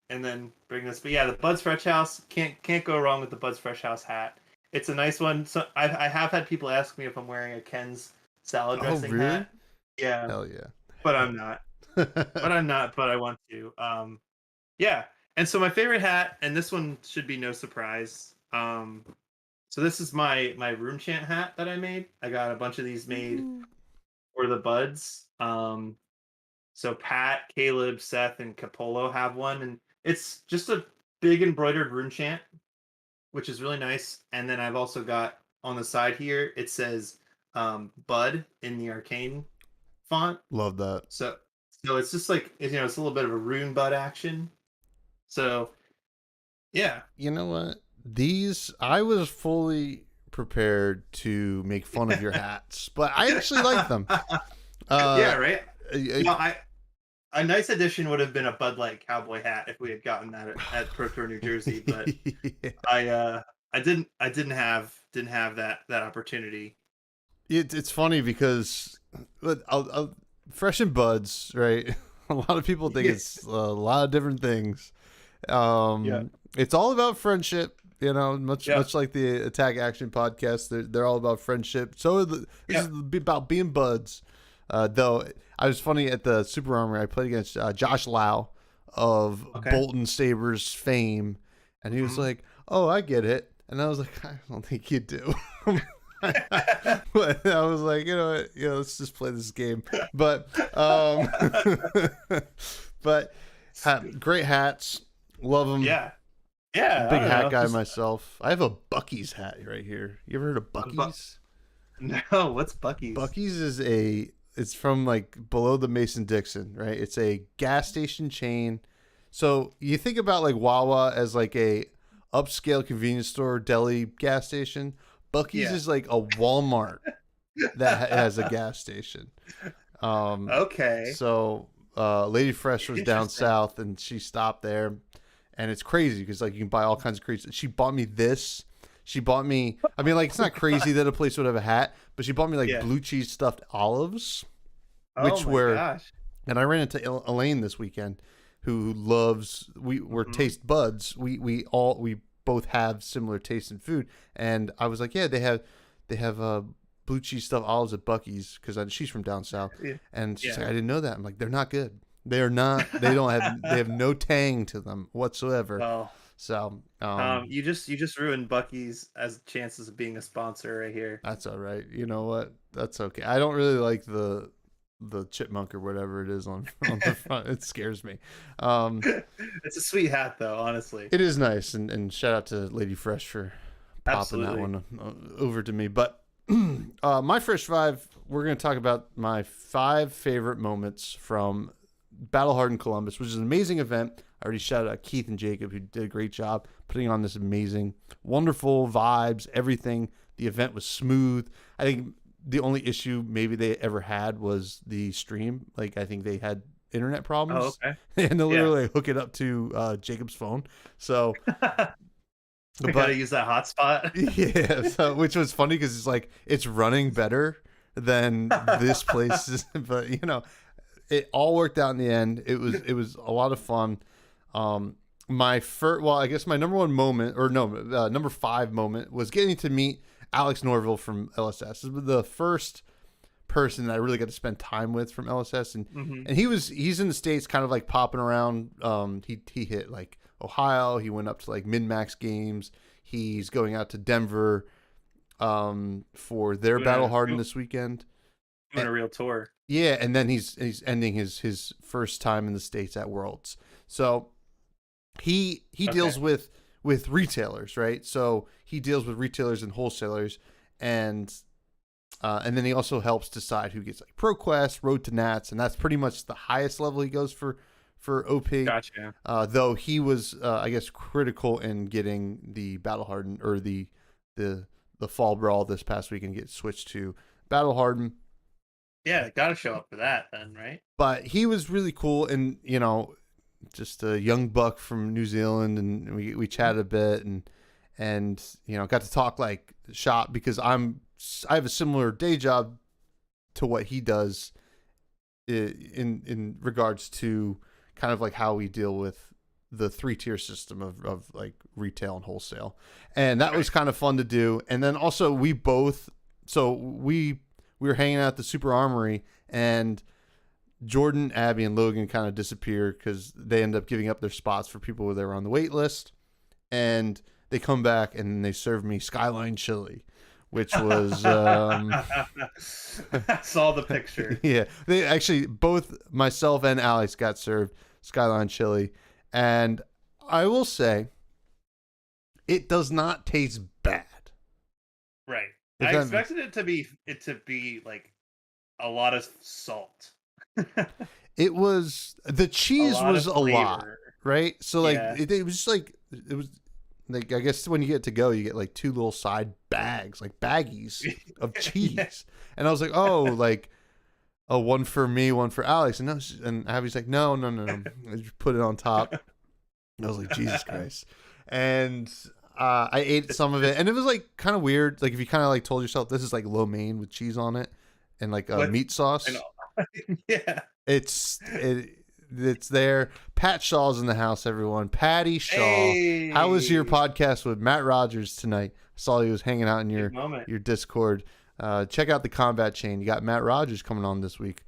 and then bring this. But yeah, the Bud's Fresh House, can't go wrong with the Bud's Fresh House hat. It's a nice one. So I have had people ask me if I'm wearing a Ken's salad Oh dressing really? hat. Yeah, Hell yeah. but I'm not. But I want to. Yeah. And so my favorite hat, and this one should be no surprise. So this is my room chant hat that I made. I got a bunch of these made for the buds. So Pat, Caleb, Seth, and Capolo have one, and it's just a big embroidered rune chant, which is really nice. And then I've also got on the side here, it says Bud in the arcane font. Love that. So it's just like, it's a little bit of a rune bud action. So yeah. You know what? I was fully prepared to make fun of your hats, but I actually like them. Yeah, right. I- No, a nice addition would have been a Bud Light cowboy hat if we had gotten that at Pro Tour New Jersey, but Yeah. I didn't have that opportunity. It's funny because Fresh and Buds, right? A lot of people think it's a lot of different things. Yeah. It's all about friendship, much Yeah. much like the Attack Action podcast. They're all about friendship. So this is about being buds. Though I was funny at the Super Armory. I played against Josh Lau of Okay. Bolton Sabres fame, and he was Mhm. like, "Oh, I get it," and I was like, "I don't think you do." But I was like, what? Let's just play this game. But but great hats, love them. Yeah. Yeah. Big I don't hat know, guy just- myself. I have a Bucky's hat right here. You ever heard of Bucky's? No, what's Bucky's? Bucky's is it's from like below the Mason-Dixon, right? It's a gas station chain. So you think about like Wawa as like a upscale convenience store, deli, gas station. Bucky's Yeah. is like a Walmart that has a gas station. Okay. So Lady Fresh was down Interesting. south and she stopped there, and it's crazy because like you can buy all kinds of crazy. She bought me this. She bought me. I mean, like it's not crazy that a place would have a hat, but she bought me like Yeah. blue cheese stuffed olives, Oh which my were. gosh. And I ran into Elaine this weekend, who loves. We're Mhm. taste buds. We both have similar taste in food, and I was like, yeah, they have blue cheese stuffed olives at Bucky's because she's from down south, Yeah. and she's Yeah. like, I didn't know that. I'm like, they're not good. They're not. They don't have. They have no tang to them whatsoever. Well, So, you just ruined Bucky's as chances of being a sponsor right here. that's all right. You know what? That's okay. I don't really like the chipmunk or whatever it is on the front. It scares me. It's a sweet hat, though. Honestly, it is nice, and shout out to Lady Fresh for popping that one over to me. But my first five, we're going to talk about my 5 favorite moments from Battle Hardened Columbus, which is an amazing event. I already shouted out Keith and Jacob, who did a great job putting on this amazing, wonderful vibes, everything. The event was smooth. I think the only issue maybe they ever had was the stream. Like, I think they had internet problems. Oh, okay. And they literally hook it up to Jacob's phone. So we gotta use that hotspot. Yeah, so, which was funny because it's like it's running better than this place, but it all worked out in the end. It was a lot of fun. My first, well, I guess my number 1 moment, or no, number 5 moment was getting to meet Alex Norville from LSS. This was the first person that I really got to spend time with from LSS, and he's in the States, kind of like popping around. He hit like Ohio. He went up to like min-max games. He's going out to Denver for their Battle Hardened this weekend. Doing a real tour. Yeah, and then he's ending his first time in the States at Worlds. So he deals with retailers, right? So he deals with retailers and wholesalers, and then he also helps decide who gets like ProQuest, Road to Nats, and that's pretty much the highest level he goes for OP. Gotcha. Though he was, I guess, critical in getting the Battle Hardened or the Fall Brawl this past weekend get switched to Battle Hardened. Yeah, got to show up for that then, right? But he was really cool, and just a young buck from New Zealand, and we chatted a bit, and got to talk like shop because I have a similar day job to what he does in regards to kind of like how we deal with the 3-tier system of like retail and wholesale, and that was kind of fun to do. And then also we were hanging out at the Super Armory, and Jordan, Abby, and Logan kind of disappeared because they end up giving up their spots for people that were on the wait list. And they come back and they serve me Skyline chili, which was saw the picture. Yeah, they actually, both myself and Alex got served Skyline chili, and I will say it does not taste bad. Right. I expected it to be like a lot of salt. It was, the cheese was a lot, right? So like it was just like, it was like, I guess when you get to go, you get like 2 little side bags, like baggies of cheese. And I was like, oh, like, oh, one for me, one for Alex. And Abby's like, no. I just put it on top. And I was like, Jesus Christ. And I ate some of it, and it was like kind of weird. Like if you kind of like told yourself this is like lo mein with cheese on it and like meat sauce. Yeah, it's there. Pat Shaw's in the house, everyone. Patty Shaw. Hey. How was your podcast with Matt Rogers tonight? I saw he was hanging out in your Discord. Check out the combat chain. You got Matt Rogers coming on this week.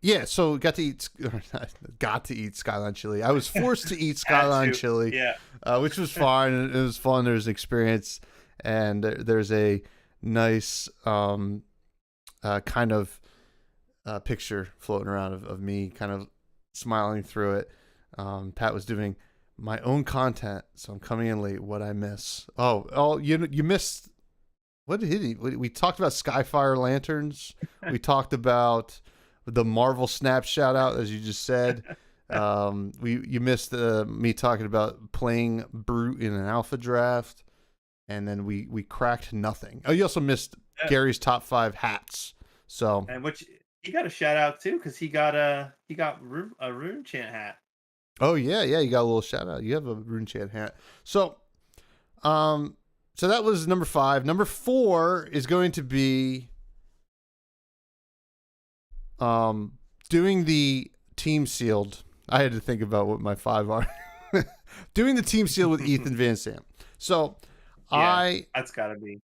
Yeah, so got to eat Skyline chili. I was forced to eat Skyline chili, which was fine. It was fun. There's an experience, and there's a nice kind of picture floating around of me kind of smiling through it. Pat was doing my own content, so I'm coming in late. What I miss? Oh, you missed. What did he? We talked about Skyfire lanterns. We talked about the Marvel Snap shout out, as you just said. You missed me talking about playing Brute in an alpha draft, and then we cracked nothing. Oh, you also missed Gary's top 5 hats. So, and which he got a shout out too, because he got a Rune Chant hat. Oh yeah, you got a little shout out. You have a Rune Chant hat. So that was number 5. Number 4 is going to be doing the team sealed. I had to think about what my 5 are. Doing the team sealed with Ethan Van Sant. So that's gotta be.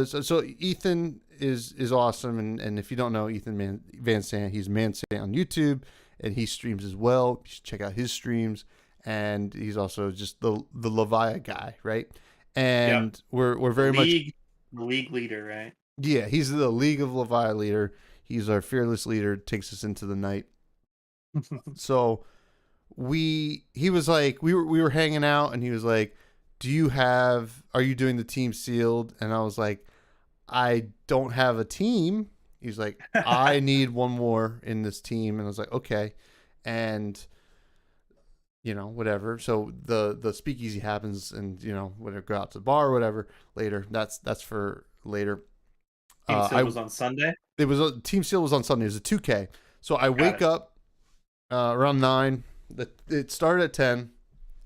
So Ethan is awesome, and if you don't know Ethan Van Sant, he's Man Sant on YouTube, and he streams as well. You should check out his streams, and he's also just the Leviah guy, right? And we're very much league leader, right? Yeah, he's the League of Leviah leader. He's our fearless leader. Takes us into the night. So he was like, we were hanging out, and he was like, are you doing the team sealed? And I was like, I don't have a team. He's like, I need one more in this team. And I was like, okay. And whatever. So the speakeasy happens, and whatever, go out to the bar or whatever later. That's for later. Team Seal was on Sunday? Team Seal was on Sunday. It was a 2K. So I wake up around 9. It started at 10.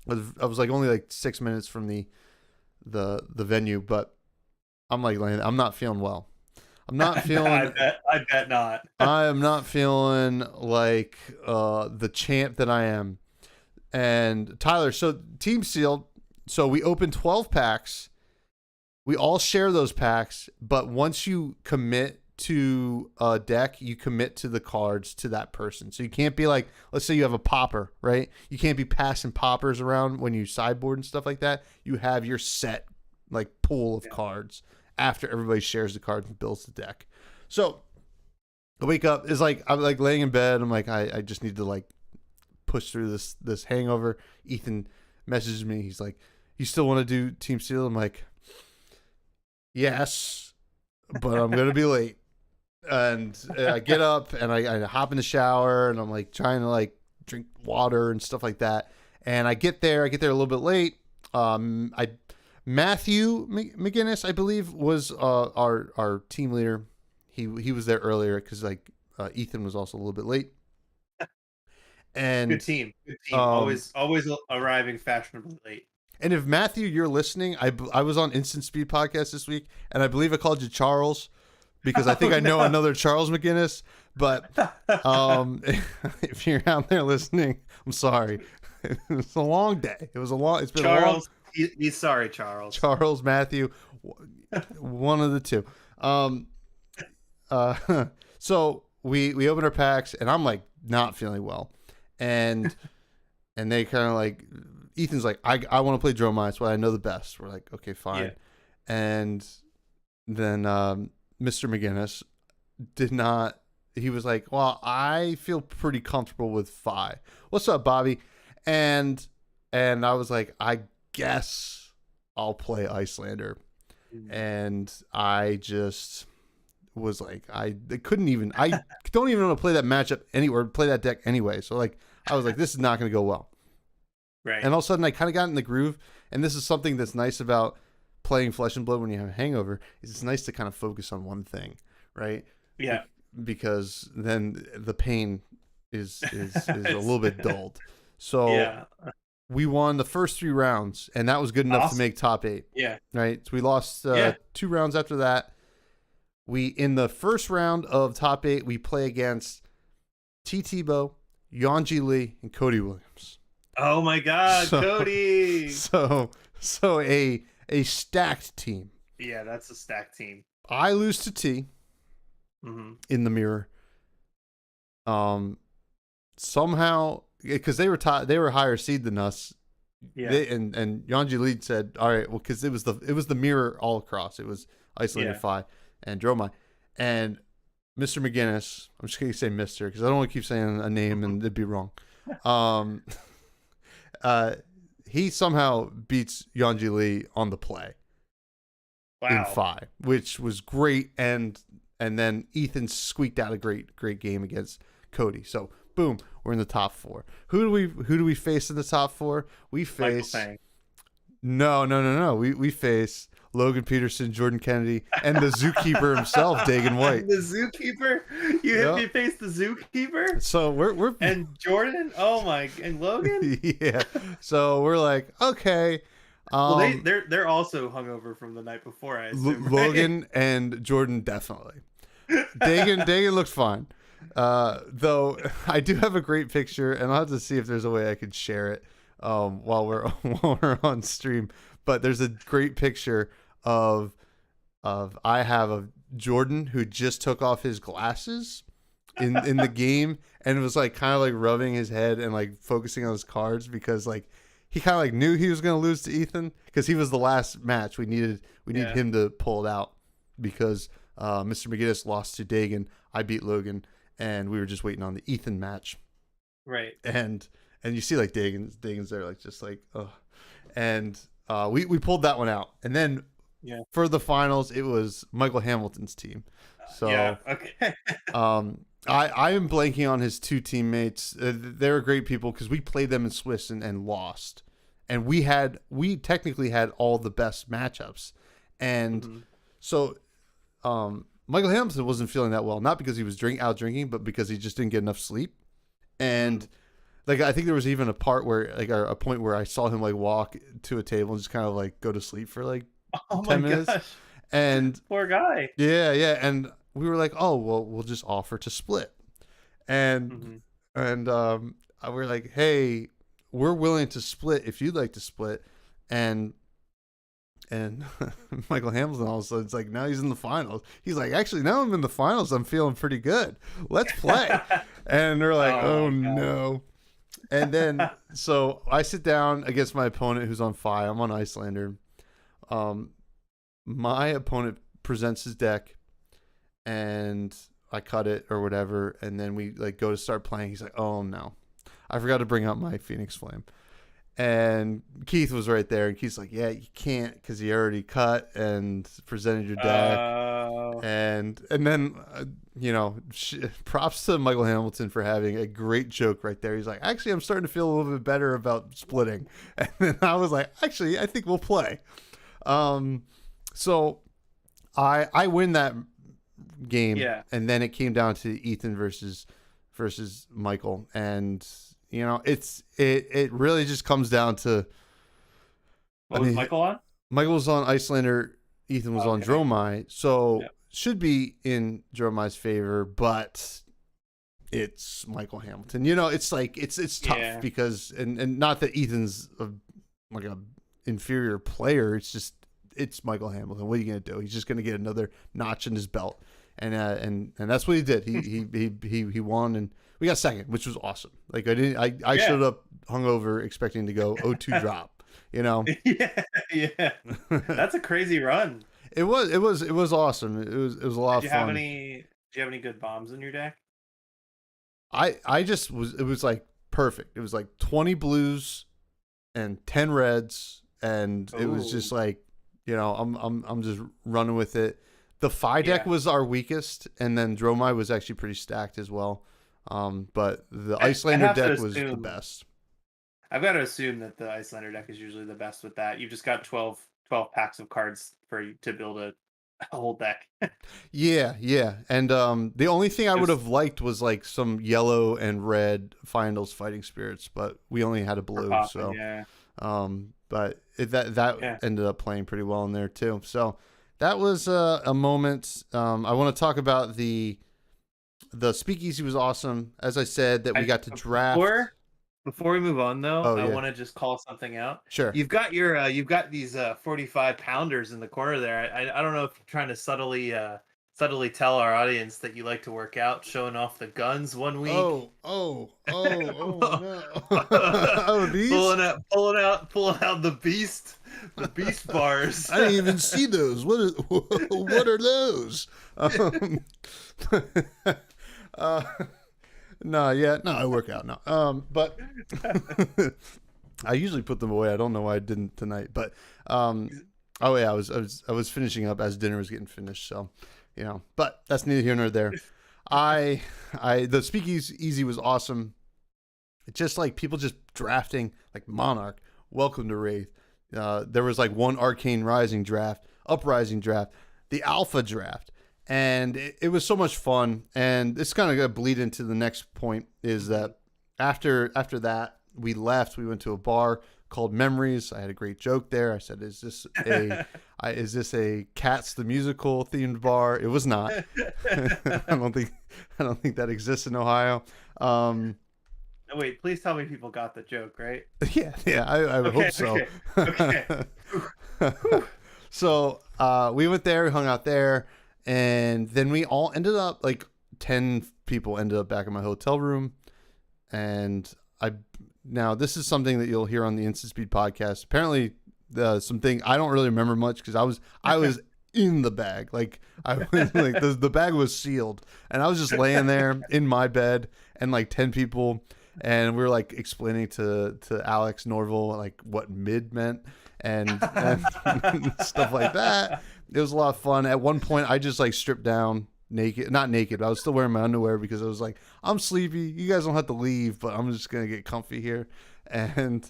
I was like only like 6 minutes from the venue, but I'm like, I'm not feeling well. I'm not feeling. I bet not. I am not feeling like the champ that I am. And Tyler, so Team Sealed. So we opened 12 packs. We all share those packs, but once you commit to a deck, you commit to the cards to that person. So you can't be like, let's say you have a popper, right? You can't be passing poppers around when you sideboard and stuff like that. You have your set like pool of cards after everybody shares the cards and builds the deck. So I wake up, I'm like laying in bed. I'm like, I just need to like push through this hangover. Ethan messages me. He's like, you still want to do Team Seal? I'm like, yes, but I'm going to be late. And I get up and I hop in the shower, and I'm like trying to like drink water and stuff like that. And I get there a little bit late. Matthew McGinnis, I believe, was our team leader. He was there earlier because like Ethan was also a little bit late. And good team. Always arriving fashionably late. And if Matthew, you're listening, I was on Instant Speed podcast this week, and I believe I called you Charles because I think I know another Charles McGinnis. But if you're out there listening, I'm sorry. It was a long day. It's been Charles. He's sorry, Charles. Charles, Matthew, one of the two. So we open our packs, and I'm like not feeling well, and they kind of like. Ethan's like, I want to play Dromai. It's what I know the best. We're like, okay, fine. Yeah. And then Mr. McGinnis did not. He was like, well, I feel pretty comfortable with Fi. What's up, Bobby? And I was like, I guess I'll play Icelander. And I just was like, I don't even want to play that matchup anywhere, play that deck anyway. So like, I was like, this is not going to go well. Right. And all of a sudden I kind of got in the groove, and this is something that's nice about playing Flesh and Blood when you have a hangover, is it's nice to kind of focus on one thing, right? Yeah. Because then the pain is a little bit dulled. So we won the first 3 rounds, and that was good enough to make top 8. Yeah. Right? So we lost 2 rounds after that. In the first round of top 8, we play against T. Tebow, Yonji Lee, and Cody Williams. Oh my God, Cody! So a stacked team. Yeah, that's a stacked team. I lose to T in the mirror. Somehow, because they were higher seed than us. Yeah. And Yonji Lee said, all right, well, because it was the mirror all across. It was Icelander Fi and Dromai. And Mr. McGinnis, I'm just gonna say Mr. because I don't want to keep saying a name and it'd be wrong. He somehow beats Yonji Lee on the play in Fi, which was great, and then Ethan squeaked out a great game against Cody. So boom, we're in the top 4. Who do we face in the top 4? We face No. We face Logan Peterson, Jordan Kennedy, and the zookeeper himself, Dagan White. The zookeeper? You hit me face the zookeeper? So we're and Jordan? Oh my, and Logan? Yeah. So we're like, okay. Well, they're also hungover from the night before, I assume. Logan and Jordan definitely. Dagan looks fine. Though I do have a great picture, and I'll have to see if there's a way I could share it while we're on stream. But there's a great picture of I have a Jordan, who just took off his glasses in the game, and was like kind of like rubbing his head and like focusing on his cards, because like he kind of like knew he was going to lose to Ethan, because he was the last match. We needed him to pull it out, because Mr. McGinnis lost to Dagan. I beat Logan, and we were just waiting on the Ethan match. Right. And you see like Dagan's there, like just like, oh, and we pulled that one out, and then for the finals it was Michael Hamilton's team. So okay. I am blanking on his two teammates. They're great people, because we played them in Swiss and lost, and we technically had all the best matchups, and so Michael Hamilton wasn't feeling that well, not because he was out drinking, but because he just didn't get enough sleep. And like, I think there was even a part where like a point where I saw him like walk to a table and just kind of like go to sleep for like 10 minutes. Gosh. And poor guy. Yeah. And we were like, oh, well, we'll just offer to split. And we're like, hey, we're willing to split if you'd like to split. And Michael Hamilton all of a sudden, it's like, now he's in the finals. He's like, actually, now I'm in the finals, I'm feeling pretty good. Let's play. And they're like, oh no. And then, so I sit down against my opponent who's on Fi. I'm on Icelander. My opponent presents his deck, and I cut it or whatever. And then we like go to start playing. He's like, oh no, I forgot to bring up my Phoenix Flame. And Keith was right there, and Keith's like, yeah, you can't, because you already cut and presented your deck. And then, props to Michael Hamilton for having a great joke right there. He's like, actually, I'm starting to feel a little bit better about splitting. And then I was like, actually, I think we'll play. So I win that game, and then it came down to Ethan versus Michael, and it really just comes down to. What was Michael on? Michael was on Icelander. Ethan was on Dromai, so should be in Dromai's favor, but it's Michael Hamilton. It's like it's tough because and not that Ethan's like a inferior player. It's Michael Hamilton. What are you gonna do? He's just gonna get another notch in his belt, and that's what he did. He won, and we got second, which was awesome. Like I showed up hungover expecting to go 0-2 drop. Yeah. That's a crazy run. It was awesome. It was a lot of fun. Do you have any good bombs in your deck? It was like perfect. It was like 20 blues and 10 reds, and it was just like, I'm just running with it. The Phi deck was our weakest, and then Dromai was actually pretty stacked as well. But the Icelander deck was the best. I've got to assume that the Icelander deck is usually the best with that. You've just got 12 packs of cards for you to build a whole deck. Yeah. And the only thing I would have liked was like some yellow and red Finals Fighting Spirits, but we only had a blue, so but that ended up playing pretty well in there too. So that was a moment. I want to talk about the Speakeasy was awesome. As I said, that we got to draft. Before we move on, though, I want to just call something out. Sure. You've got these 45 pounders in the corner there. I don't know if you're trying to subtly tell our audience that you like to work out, showing off the guns one week. Oh no. Oh, these? Pulling out the beast bars. I didn't even see those. What are those? No, I work out now. But I usually put them away. I don't know why I didn't tonight. But I was finishing up as dinner was getting finished. So, but that's neither here nor there. The Speakeasy was awesome. It's just like people just drafting like Monarch. Welcome to Wraith. There was like one Arcane Rising draft, Uprising draft, the Alpha draft. And it was so much fun. And it's kind of going to bleed into the next point is that after that, we left. We went to a bar called Memories. I had a great joke there. I said, is this a Cats the Musical themed bar? It was not. I don't think that exists in Ohio. Wait, please tell me people got the joke, right? Yeah, I would hope so. Okay. So we went there, we hung out there. And then we all ended up, like 10 people ended up back in my hotel room. And now this is something that you'll hear on the Instant Speed podcast. Apparently, something I don't really remember much because I was in the bag. Like I was like the bag was sealed, and I was just laying there in my bed, and like 10 people, and we were like explaining to Alex Norville like what mid meant and stuff like that. It was a lot of fun. At one point, I just like stripped down naked, not naked, but I was still wearing my underwear because I was like, I'm sleepy. You guys don't have to leave, but I'm just gonna get comfy here. And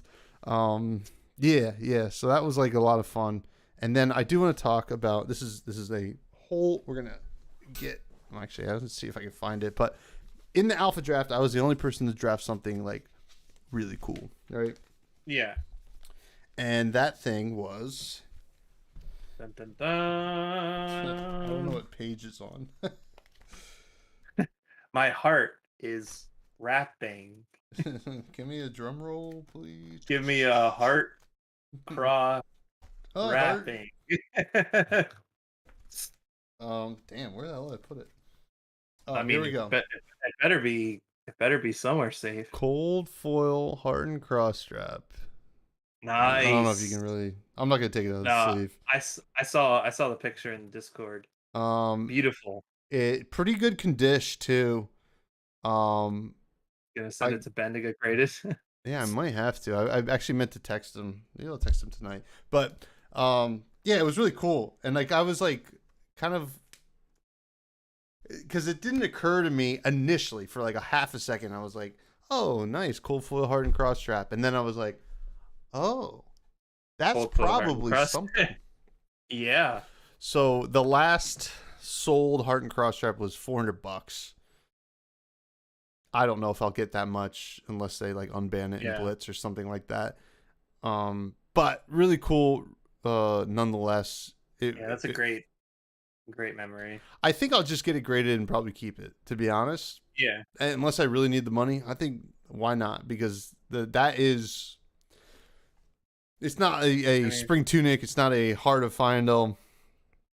yeah. So that was like a lot of fun. And then I do want to talk about this is a whole we're gonna get. Actually, let's see if I can find it. But in the alpha draft, I was the only person to draft something like really cool, right? Yeah. And that thing was. Dun, dun, dun. I don't know what page it's on. My heart is rapping. Give me a drum roll, please. Give me a heart cross rapping. Damn, where the hell did I put it? Oh, I mean, here we go. It better be somewhere safe. Cold foil hardened cross strap. Nice. I don't know if you can really. I'm not gonna take it out of the sleeve. I saw the picture in Discord. Beautiful. It pretty good condition too. Gonna send it to Ben to get graded. Yeah, I might have to. I actually meant to text him. Maybe I'll text him tonight. But yeah, it was really cool. And like I was like kind of because it didn't occur to me initially for like a half a second. I was like, oh, nice, cold foil hardened cross strap. And then I was like, oh, that's Cold probably something. Yeah. So the last sold hardened cross strap was $400. I don't know if I'll get that much unless they like unban it in Blitz or something like that. But really cool nonetheless. That's a great memory. I think I'll just get it graded and probably keep it, to be honest. Yeah. Unless I really need the money. I think why not? Because it's not a spring tunic, it's not a Heart of Fyendal.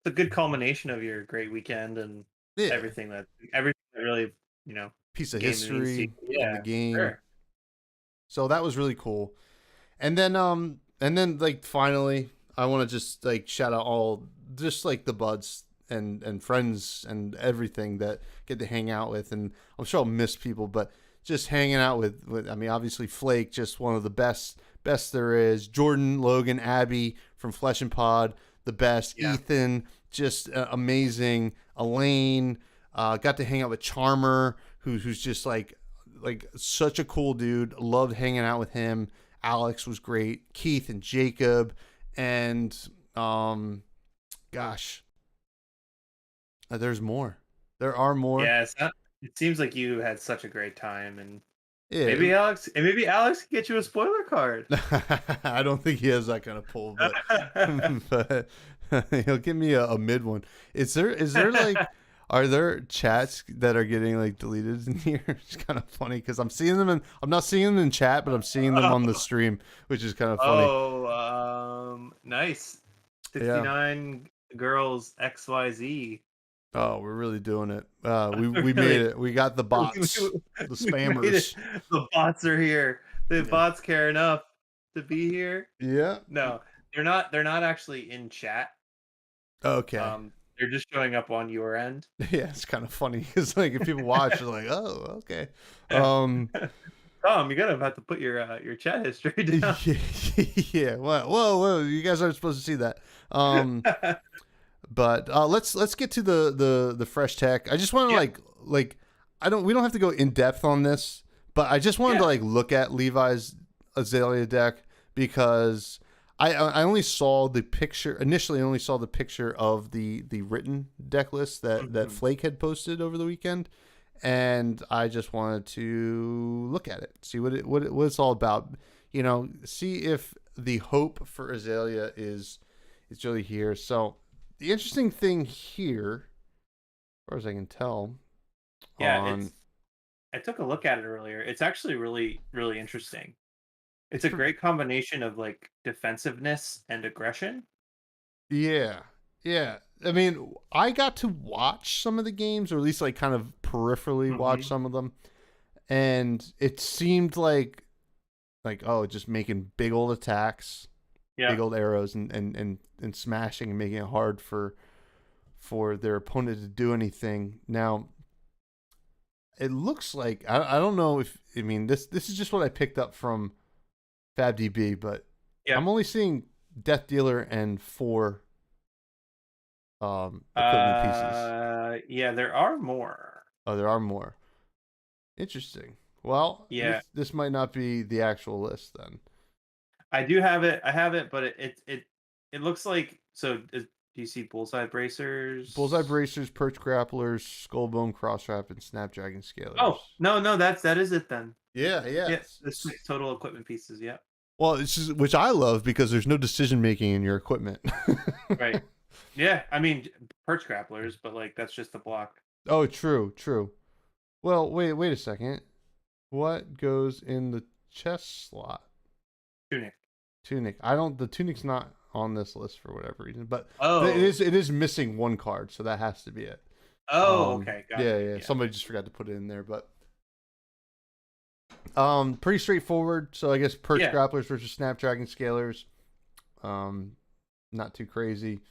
It's a good culmination of your great weekend and everything that really, piece of history in the game. Sure. So that was really cool. And then like finally, I want to just like shout out all just like the buds and friends and everything that get to hang out with. And I'm sure I'll miss people, but just hanging out with I mean, obviously Flake, just one of the best there is. Jordan, Logan, Abby from Flesh and Pod, the best. Yeah. Ethan, just amazing. Elaine, got to hang out with Charmer, who's just like such a cool dude. Loved hanging out with him. Alex was great. Keith and Jacob, and gosh, there's more. There are more. Yeah, it seems like you had such a great time, and maybe Alex can get you a spoiler card. I don't think he has that kind of pull, but he'll give me a mid one. Is there like? Are there chats that are getting like deleted in here? It's kind of funny because I'm seeing them I'm not seeing them in chat, but I'm seeing them on the stream, which is kind of funny. Oh, nice. 69 girls XYZ. Oh, we're really doing it. We made it. We got the bots, the spammers. The bots are here. The bots care enough to be here. Yeah. No, they're not. They're not actually in chat. Okay. They're just showing up on your end. Yeah, it's kind of funny because like if people watch, they're like, "Oh, okay." Tom, you're gonna have to put your chat history down. Yeah. Whoa! You guys aren't supposed to see that. But let's get to the fresh tech. I just want to like we don't have to go in depth on this, but I just wanted to like look at Levi's Azalea deck because I only saw the picture initially. I only saw the picture of the written deck list that Flake had posted over the weekend, and I just wanted to look at it, see what it's all about. See if the hope for Azalea is really here. So the interesting thing here, as far as I can tell, I took a look at it earlier. It's actually really, really interesting. It's a great combination of like defensiveness and aggression. Yeah. I mean, I got to watch some of the games, or at least like kind of peripherally watch Hmm. some of them, and it seemed like oh, just making big old attacks, Yeah. big old arrows, and smashing and making it hard for their opponent to do anything. Now, it looks like I don't know if I mean this is just what I picked up from FabDB, but Yeah. I'm only seeing Death Dealer and 4 equipment pieces. Yeah, there are more. Oh, there are more. Interesting. Well, Yeah. this might not be the actual list then. I do have it. I have it, but it looks like so. Do you see bullseye Bullseye bracers? bracers, perch grapplers, skullbone crosswrap, and snapdragon Oh scalers. no, no, that is it then. Yeah, yeah. Yeah, the 6 total equipment pieces. Yeah, Well, it's just, which I love because there's no decision making in your equipment. right. Yeah, I mean perch grapplers, but like that's just a block. Oh, true, true. Well, wait a second. What goes in the chest slot? Tunic. Tunic. I don't. The tunic's not on this list for whatever reason, but Oh, it is missing one card, so that has to be it. oh, okay, Yeah, gotcha. yeah. Yeah, Somebody just forgot to put it in there, but pretty straightforward. So I guess perch yeah, grapplers versus snapdragon scalers. Um, not too crazy.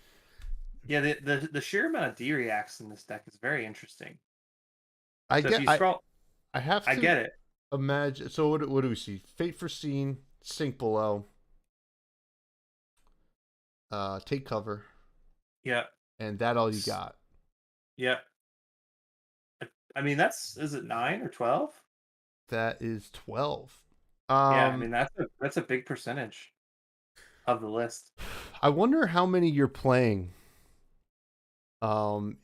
yeah. The sheer amount of D reacts in this deck is very interesting. I So if get. you scroll, I have I to get it. imagine. So what do we see? Fate Foreseen, Sink Below, Take Cover, Yeah, and that all you got. yeah. I mean, is it 9 or 12? That is 12. Yeah, I Um, mean that's a big percentage of the list. I wonder how many you're playing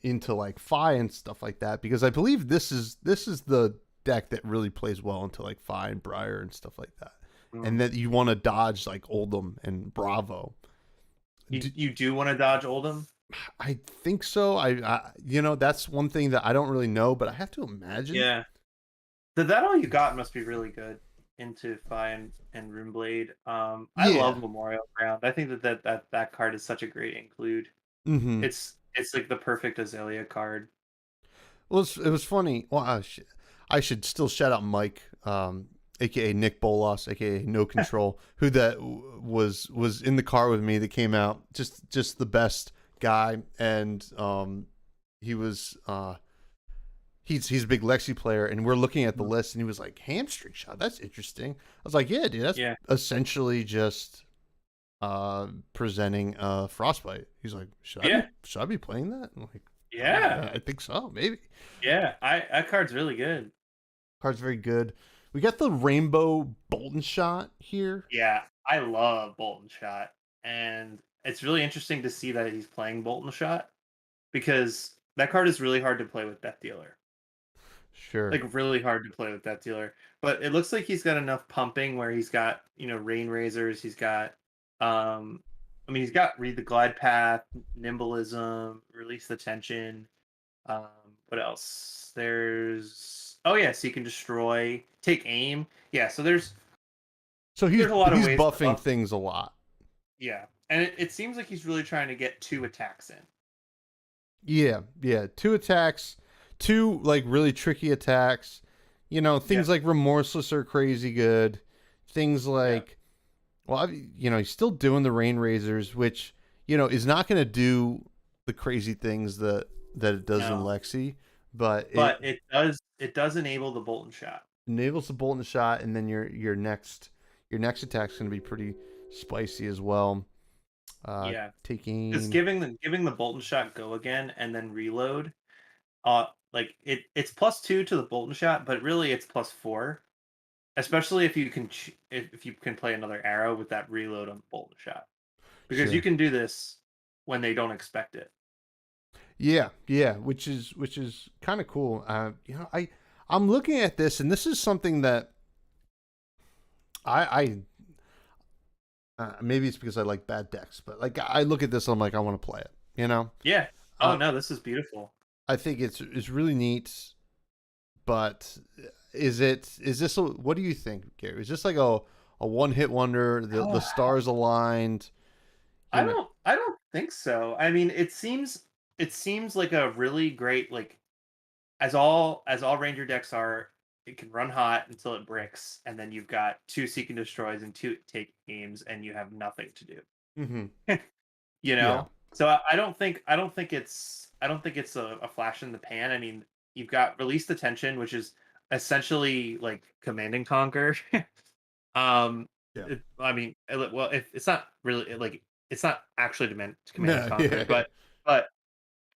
into like Fi and stuff like that, because I believe this is the deck that really plays well into like Fi and Briar and stuff like that. And Mm. that you want to dodge like Oldham and Bravo. You do want to dodge Oldham? I think so. That's one thing that I don't really know, but I have to imagine. Yeah. That all you got must be really good into Fi and Runeblade. I Yeah. love Memorial Ground. I think that card is such a great include. Mm-hmm. It's like the perfect Azalea card. Well, it was funny. Well, I should still shout out Mike, aka Nick Bolas, aka No Control, who was in the car with me that came out. Just the best guy, and he was he's a big Lexi player, and we're looking at the Mhm. list, and he was like, hamstring shot. That's interesting. I was like, yeah, dude, that's Yeah. essentially just presenting frostbite. He's like, Yeah. should I be playing that? I'm like, Yeah. I think so, maybe. Yeah. I that card's really good. Card's very good. We got the rainbow Bolton shot here. Yeah. I love Bolton Shot. And it's really interesting to see that he's playing Bolton Shot because that card is really hard to play with Death Dealer. Sure. Like really hard to play with Death Dealer. But it looks like he's got enough pumping where he's got, Rain Razors, he's got he's got Read the Glide Path, Nimbleism, Release the Tension. Um, what else? Oh yeah, so you can destroy, take aim. Yeah, so So there's a lot of he's ways to buffing buff. things a lot. Yeah. And it seems like he's really trying to get 2 attacks in. Yeah, yeah. 2 attacks, 2 like really tricky attacks. Yeah. Things like remorseless are crazy good. Things Yeah. like, well, he's still doing the rain razors, which is not going to do the crazy things that it does in No. Lexi, but But it it does enable the Bolton Shot. enables the bolt and shot, and then your next attack's going to be pretty spicy as well. Yeah. Because Taking giving the Bolton Shot go again and then reload, like it's +2 to the Bolton Shot, but really it's +4, especially if you can if you can play another arrow with that reload on the Bolton Shot, because you sure, can do this when they don't expect it. yeah, yeah, which is kind of cool. I'm looking at this, and this is something that I maybe it's because I like bad decks, but like I look at this, I'm like I want to play it. Yeah. Oh Uh, no, this is beautiful. I think it's really neat, but what do you think, Gary? Is this like a one hit wonder? The Oh, stars aligned, you know? I don't think so. I mean, it seems it seems like a really great like as all ranger decks are, it can run hot until it bricks, and then you've got two seek and destroys and two take games, and you have nothing to do. Mm-hmm. You Yeah. know, so I don't think it's a flash in the pan. I mean, you've got release the tension, which is essentially like command and conquer. Yeah. I mean, well, if it's not really like it's not actually demand command and No. conquer, Yeah. but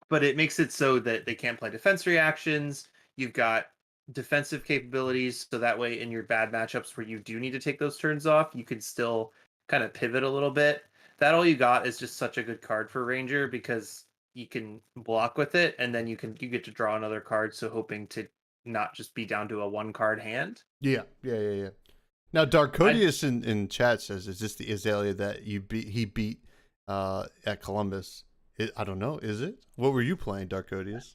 but it makes it so that they can't play defense reactions. You've got defensive capabilities, so that way in your bad matchups where you do need to take those turns off, you can still kind of pivot a little bit. That all you got is just such a good card for Ranger because you can block with it, and then you get to draw another card. So hoping to not just be down to a one card hand. Yeah. Yeah. Yeah. Yeah. Now, I Darkodius in chat says, "Is this the Azalea that you beat? He beat at Columbus." I don't know. Is it? What were you playing, Darkodius?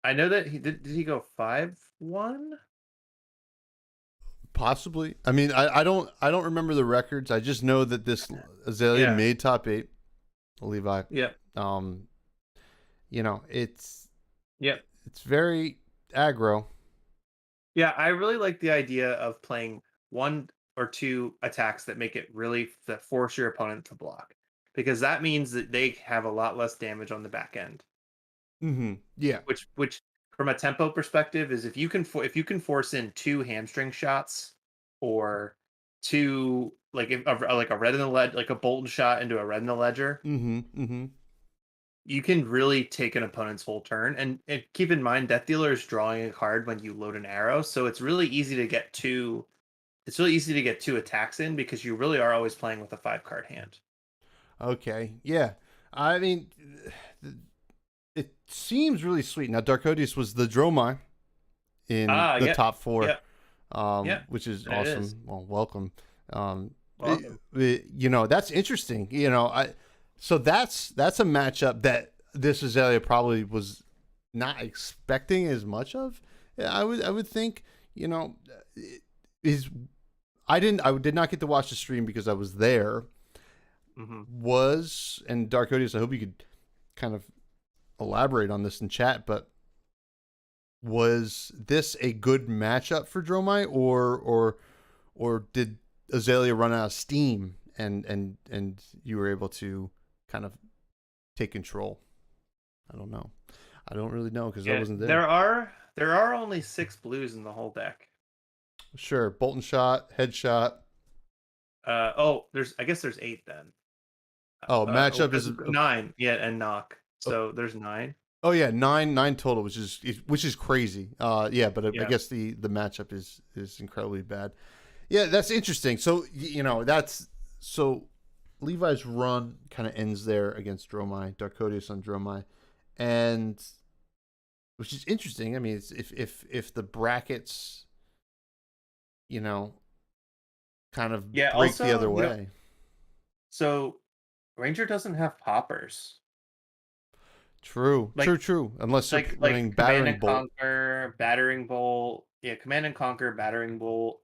I know that he did. Did he go 5-1? Possibly. I mean, I don't remember the records. I just know that this Azalea Yeah. made top 8. Levi. Yep. Um, you know, Yep. it's very aggro. Yeah, I really like the idea of playing one or two attacks that make it really that force your opponent to block, because that means that they have a lot less damage on the back end. Mm-hmm. Yeah. Which from a tempo perspective is if you can force in two hamstring shots or two like like a red in the ledge like a Bolton shot into a red in the ledger, Mm-hmm. Mm-hmm. you can really take an opponent's whole turn. And keep in mind, Death Dealer is drawing a card when you load an arrow, so it's really easy to get two. It's really easy to get two attacks in because you really are always playing with a 5 card hand. Okay. Yeah. I mean, it seems really sweet. Now, Darkodius was the Dromai in Ah, the yep, top 4, yep, yep. which is It is. awesome. Well, welcome. Welcome. You know, that's interesting. You know, so that's a matchup that this Azalea probably was not expecting as much of. Yeah, I would think. You know, is I did not get to watch the stream because I was there. Hmm. Was and Darkodius, I hope you could kind of elaborate on this in chat, but was this a good matchup for Dromai, or did Azalea run out of steam and you were able to kind of take control? I don't know. I don't really know because I Yeah, wasn't there. there are only 6 blues in the whole deck. Sure, Bolton shot, headshot. Oh, I guess there's 8 then. Oh, matchup There's is 9, yeah, and knock. oh, So there's 9. oh yeah, nine total, which is crazy. Yeah, but I Yeah. guess the matchup is incredibly bad. Yeah, that's interesting. So you know so Levi's run kind of ends there against Dromai, Darkodius on Dromai, and which is interesting. I mean, it's, if the brackets, you know, kind of Yeah, break the also, other way. so Ranger doesn't have poppers. True, Like true. Unless they're running Command battering and bolt. Conquer, Battering Bolt. Yeah, Command and Conquer, Battering Bolt,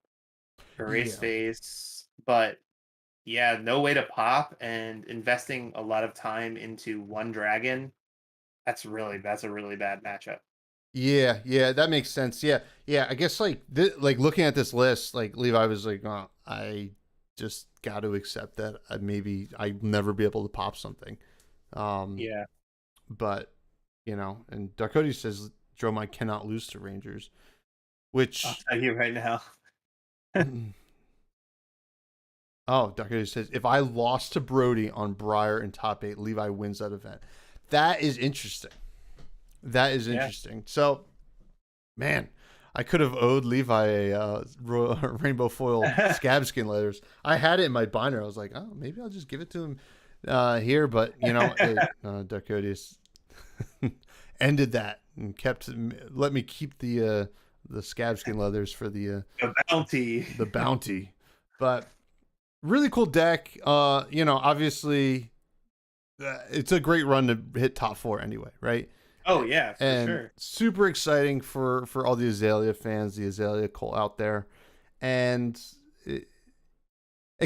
Erase Yeah. Face, but yeah, no way to pop, and investing a lot of time into one dragon. That's a really bad matchup. Yeah, that makes sense. Yeah. I guess like like looking at this list, like Levi was like, oh, I just got to accept that maybe I never be able to pop something. Um, Yeah, but you know, and Darkody says Dromai cannot lose to Rangers, I'll which tell you right now. oh, Darkody says if I lost to Brody on Briar in top 8, Levi wins that event. That is interesting. That is Yeah. interesting. So, man, I could have owed Levi a rainbow foil Scabskin letters. I had it in my binder. I was like, oh, maybe I'll just give it to him here. But you know, Darkodius ended that and let me keep the Scabskin leathers for the bounty. the bounty. But really cool deck. You know, obviously, it's a great run to hit top 4 anyway, right? Oh yeah, for And sure. super exciting for all the Azalea fans, the Azalea cult out there, and it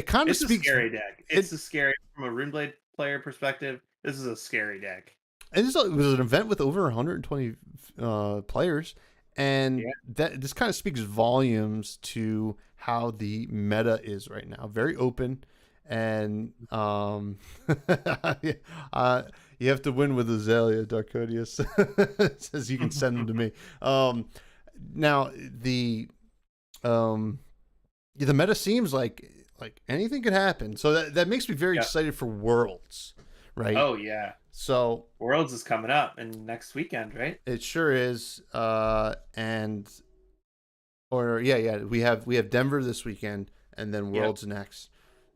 kind of It's a speaks. scary deck. It's a scary from a Runeblade player perspective. This is a scary deck. And it was an event with over 120 players, and Yeah. that this kind of speaks volumes to how the meta is right now. Very open, and you have to win with Azalea. Darkodius says you can send them to me. Now the meta seems like anything could happen, so that makes me very Yeah. excited for Worlds, right? Oh yeah. So Worlds is coming up and next weekend, right? it sure is. And or yeah, we have Denver this weekend, and then Yep. Worlds next.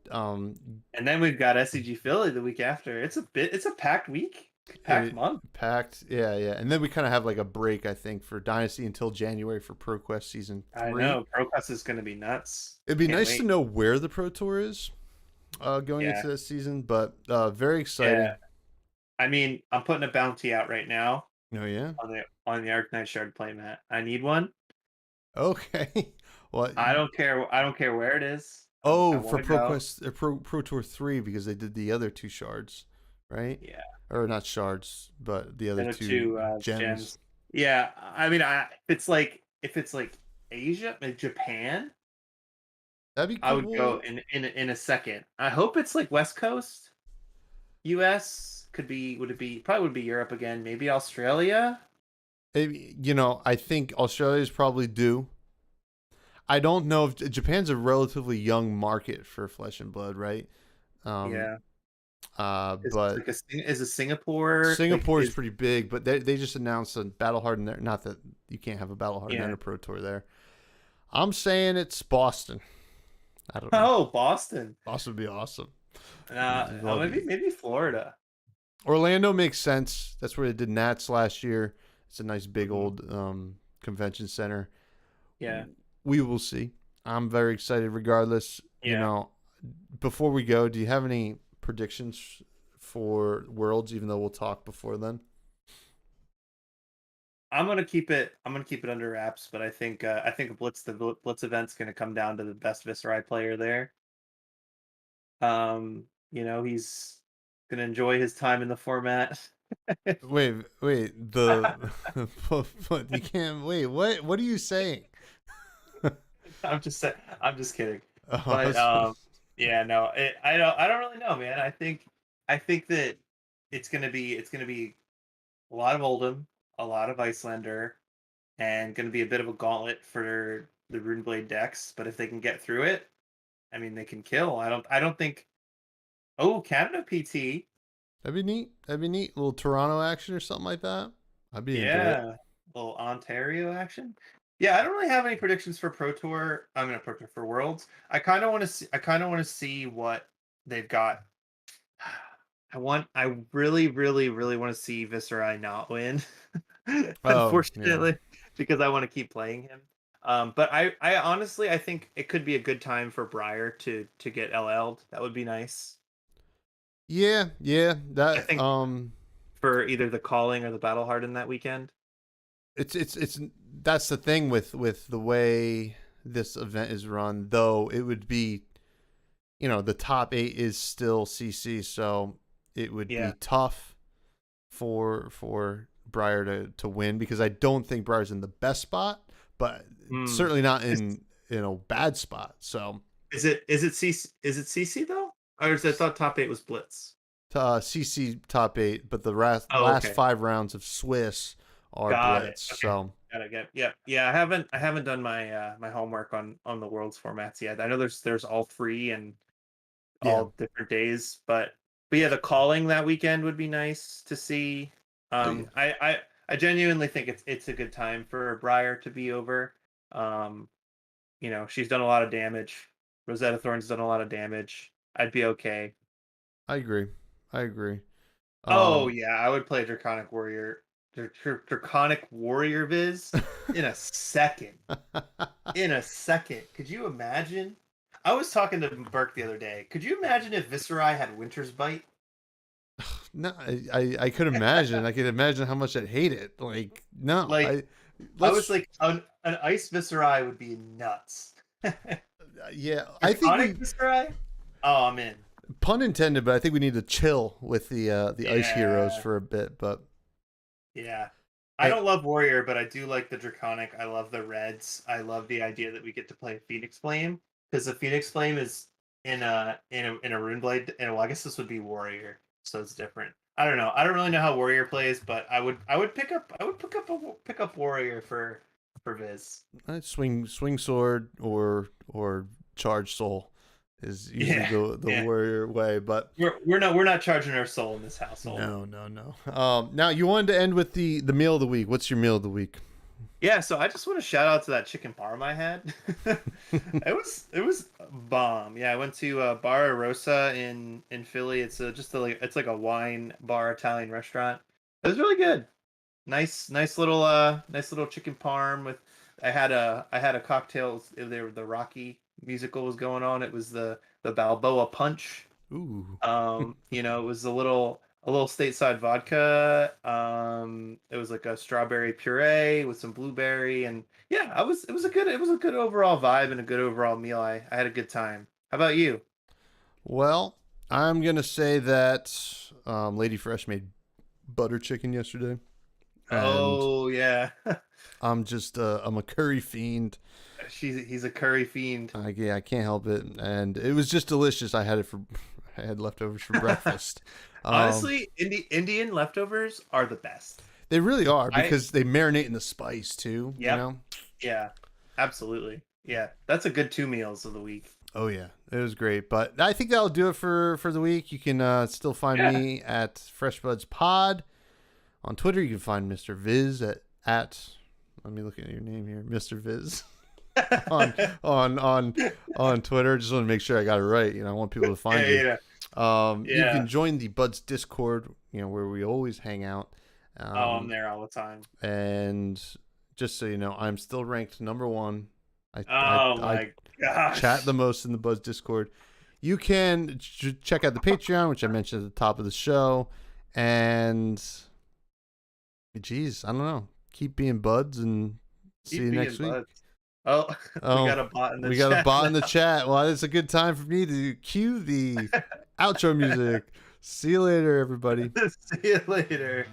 And then we've got SCG Philly the week after. It's a packed week, packed month. Packed, yeah, and then we kind of have like a break, I think, for Dynasty until January for ProQuest season 3. I know ProQuest is going to be nuts. It'd be Can't nice wait. to know where the Pro Tour is going Yeah. into this season, but very exciting. Yeah. I mean, I'm putting a bounty out right now Oh yeah. on the Arknight Shard playmat. I need one. Okay. Well, I don't care. I don't care where it is. I oh, for want to go. ProQuest Pro Tour 3 because they did the other 2 shards, right? Yeah. Or not shards, but the other The two gems. gems. Yeah. I mean, if it's like Asia, like Japan, That'd be cool. I would go in a second. I hope it's like West Coast, U.S. Would it be probably would be Europe again? Maybe Australia. I think Australia's probably due. I don't know if Japan's a relatively young market for Flesh and Blood, right? Yeah. But Is a Singapore? Singapore is pretty big, but they just announced a Battle Hardened there. Not that you can't have a Battle Hardened and a Pro Tour there. I'm saying it's Boston. I don't know. Oh, Boston. Boston would be awesome. Maybe Florida. Orlando makes sense. That's where they did Nats last year. It's a nice big old convention center. Yeah. We will see. I'm very excited regardless. Yeah. Before we go, do you have any predictions for Worlds, even though we'll talk before then? I'm gonna keep it under wraps, but I think the Blitz event's gonna come down to the best Viserai player there. He's gonna enjoy his time in the format. Wait, you can't wait. What are you saying? I'm just kidding. But yeah, no, I don't really know, man. I think that it's gonna be a lot of Oldhim, a lot of Icelander, and gonna be a bit of a gauntlet for the Runeblade decks. But if they can get through it, I mean, they can kill. I don't think. Oh, Canada PT. That'd be neat. A little Toronto action or something like that. I'd be into it. Yeah, a little Ontario action. Yeah, I don't really have any predictions for Pro Tour. I'm gonna Pro Tour for Worlds. I kind of want to see what they've got. I really, really, really want to see Viserai not win. Unfortunately, because I want to keep playing him. But I honestly I think it could be a good time for Briar to get LL'd. That would be nice. Yeah. That I think for either the Calling or the Battle Hardened that weekend. It's that's the thing with the way this event is run, though. It would be, the top 8 is still CC, so it would be tough for Briar to win, because I don't think Briar's in the best spot, but certainly not in a bad spot. So is it CC though, or is I thought top 8 was Blitz? CC top 8, but the last 5 rounds of Swiss are Blitz. Okay. So yeah. I haven't done my my homework on the Worlds formats yet. I know there's all 3 and all different days, but yeah, the Calling that weekend would be nice to see. I genuinely think it's a good time for Briar to be over. She's done a lot of damage. Rosetta Thorn's done a lot of damage. I'd be okay. I agree. Oh yeah, I would play Draconic Warrior Viz in a second. Could you imagine? I was talking to Burke the other day. Could you imagine if Viserai had Winter's Bite? No, I could imagine. I could imagine how much I'd hate it. Like, no. I was like, an Ice Viserai would be nuts. Yeah, I think Viserai? Oh, I'm in. Pun intended, but I think we need to chill with the ice heroes for a bit. But yeah, I don't love warrior, but I do like the draconic. I love the reds. I love the idea that we get to play Phoenix Flame, because the Phoenix Flame is in a rune blade, and well, I guess this would be warrior, so it's different. I don't know. I don't really know how warrior plays, but I would pick up warrior for Viz. swing sword or charge soul is usually the warrior way. But we're not charging our soul in this household. No. Now you wanted to end with the meal of the week. What's your meal of the week? Yeah, so I just want to shout out to that chicken parm I had. It was bomb. Yeah, I went to Bar Rosa in Philly. It's it's like a wine bar Italian restaurant. It was really good. Nice little chicken parm with. I had a cocktail. The Rocky musical was going on. It was the Balboa Punch. Ooh. It was a little stateside vodka. It was like a strawberry puree with some blueberry, and yeah, it was a good overall vibe and a good overall meal. I had a good time. How about you? Well, I'm gonna say that Lady Fresh made butter chicken yesterday. Oh yeah. I'm a curry fiend. He's a curry fiend. I can't help it, and it was just delicious. I had leftovers for breakfast. Honestly, Indian leftovers are the best. They really are, because they marinate in the spice too. Yep. You know? Yeah, absolutely. Yeah, that's a good 2 meals of the week. Oh yeah, it was great. But I think that'll do it for the week. You can still find me at FreshBuds Pod on Twitter. You can find Mr. Viz at let me look at your name here, Mr. Viz. on Twitter. Just want to make sure I got it right. I want people to find you. You can join the Buds Discord, where we always hang out. I'm there all the time. And just so you know, I'm still ranked number 1. I chat the most in the Buds Discord. You can check out the Patreon, which I mentioned at the top of the show. And geez, I don't know. Keep being buds, and see you next week. Oh, we got a bot in the chat. We got a bot in the chat. Well, it's a good time for me to cue the outro music. See you later, everybody. See you later.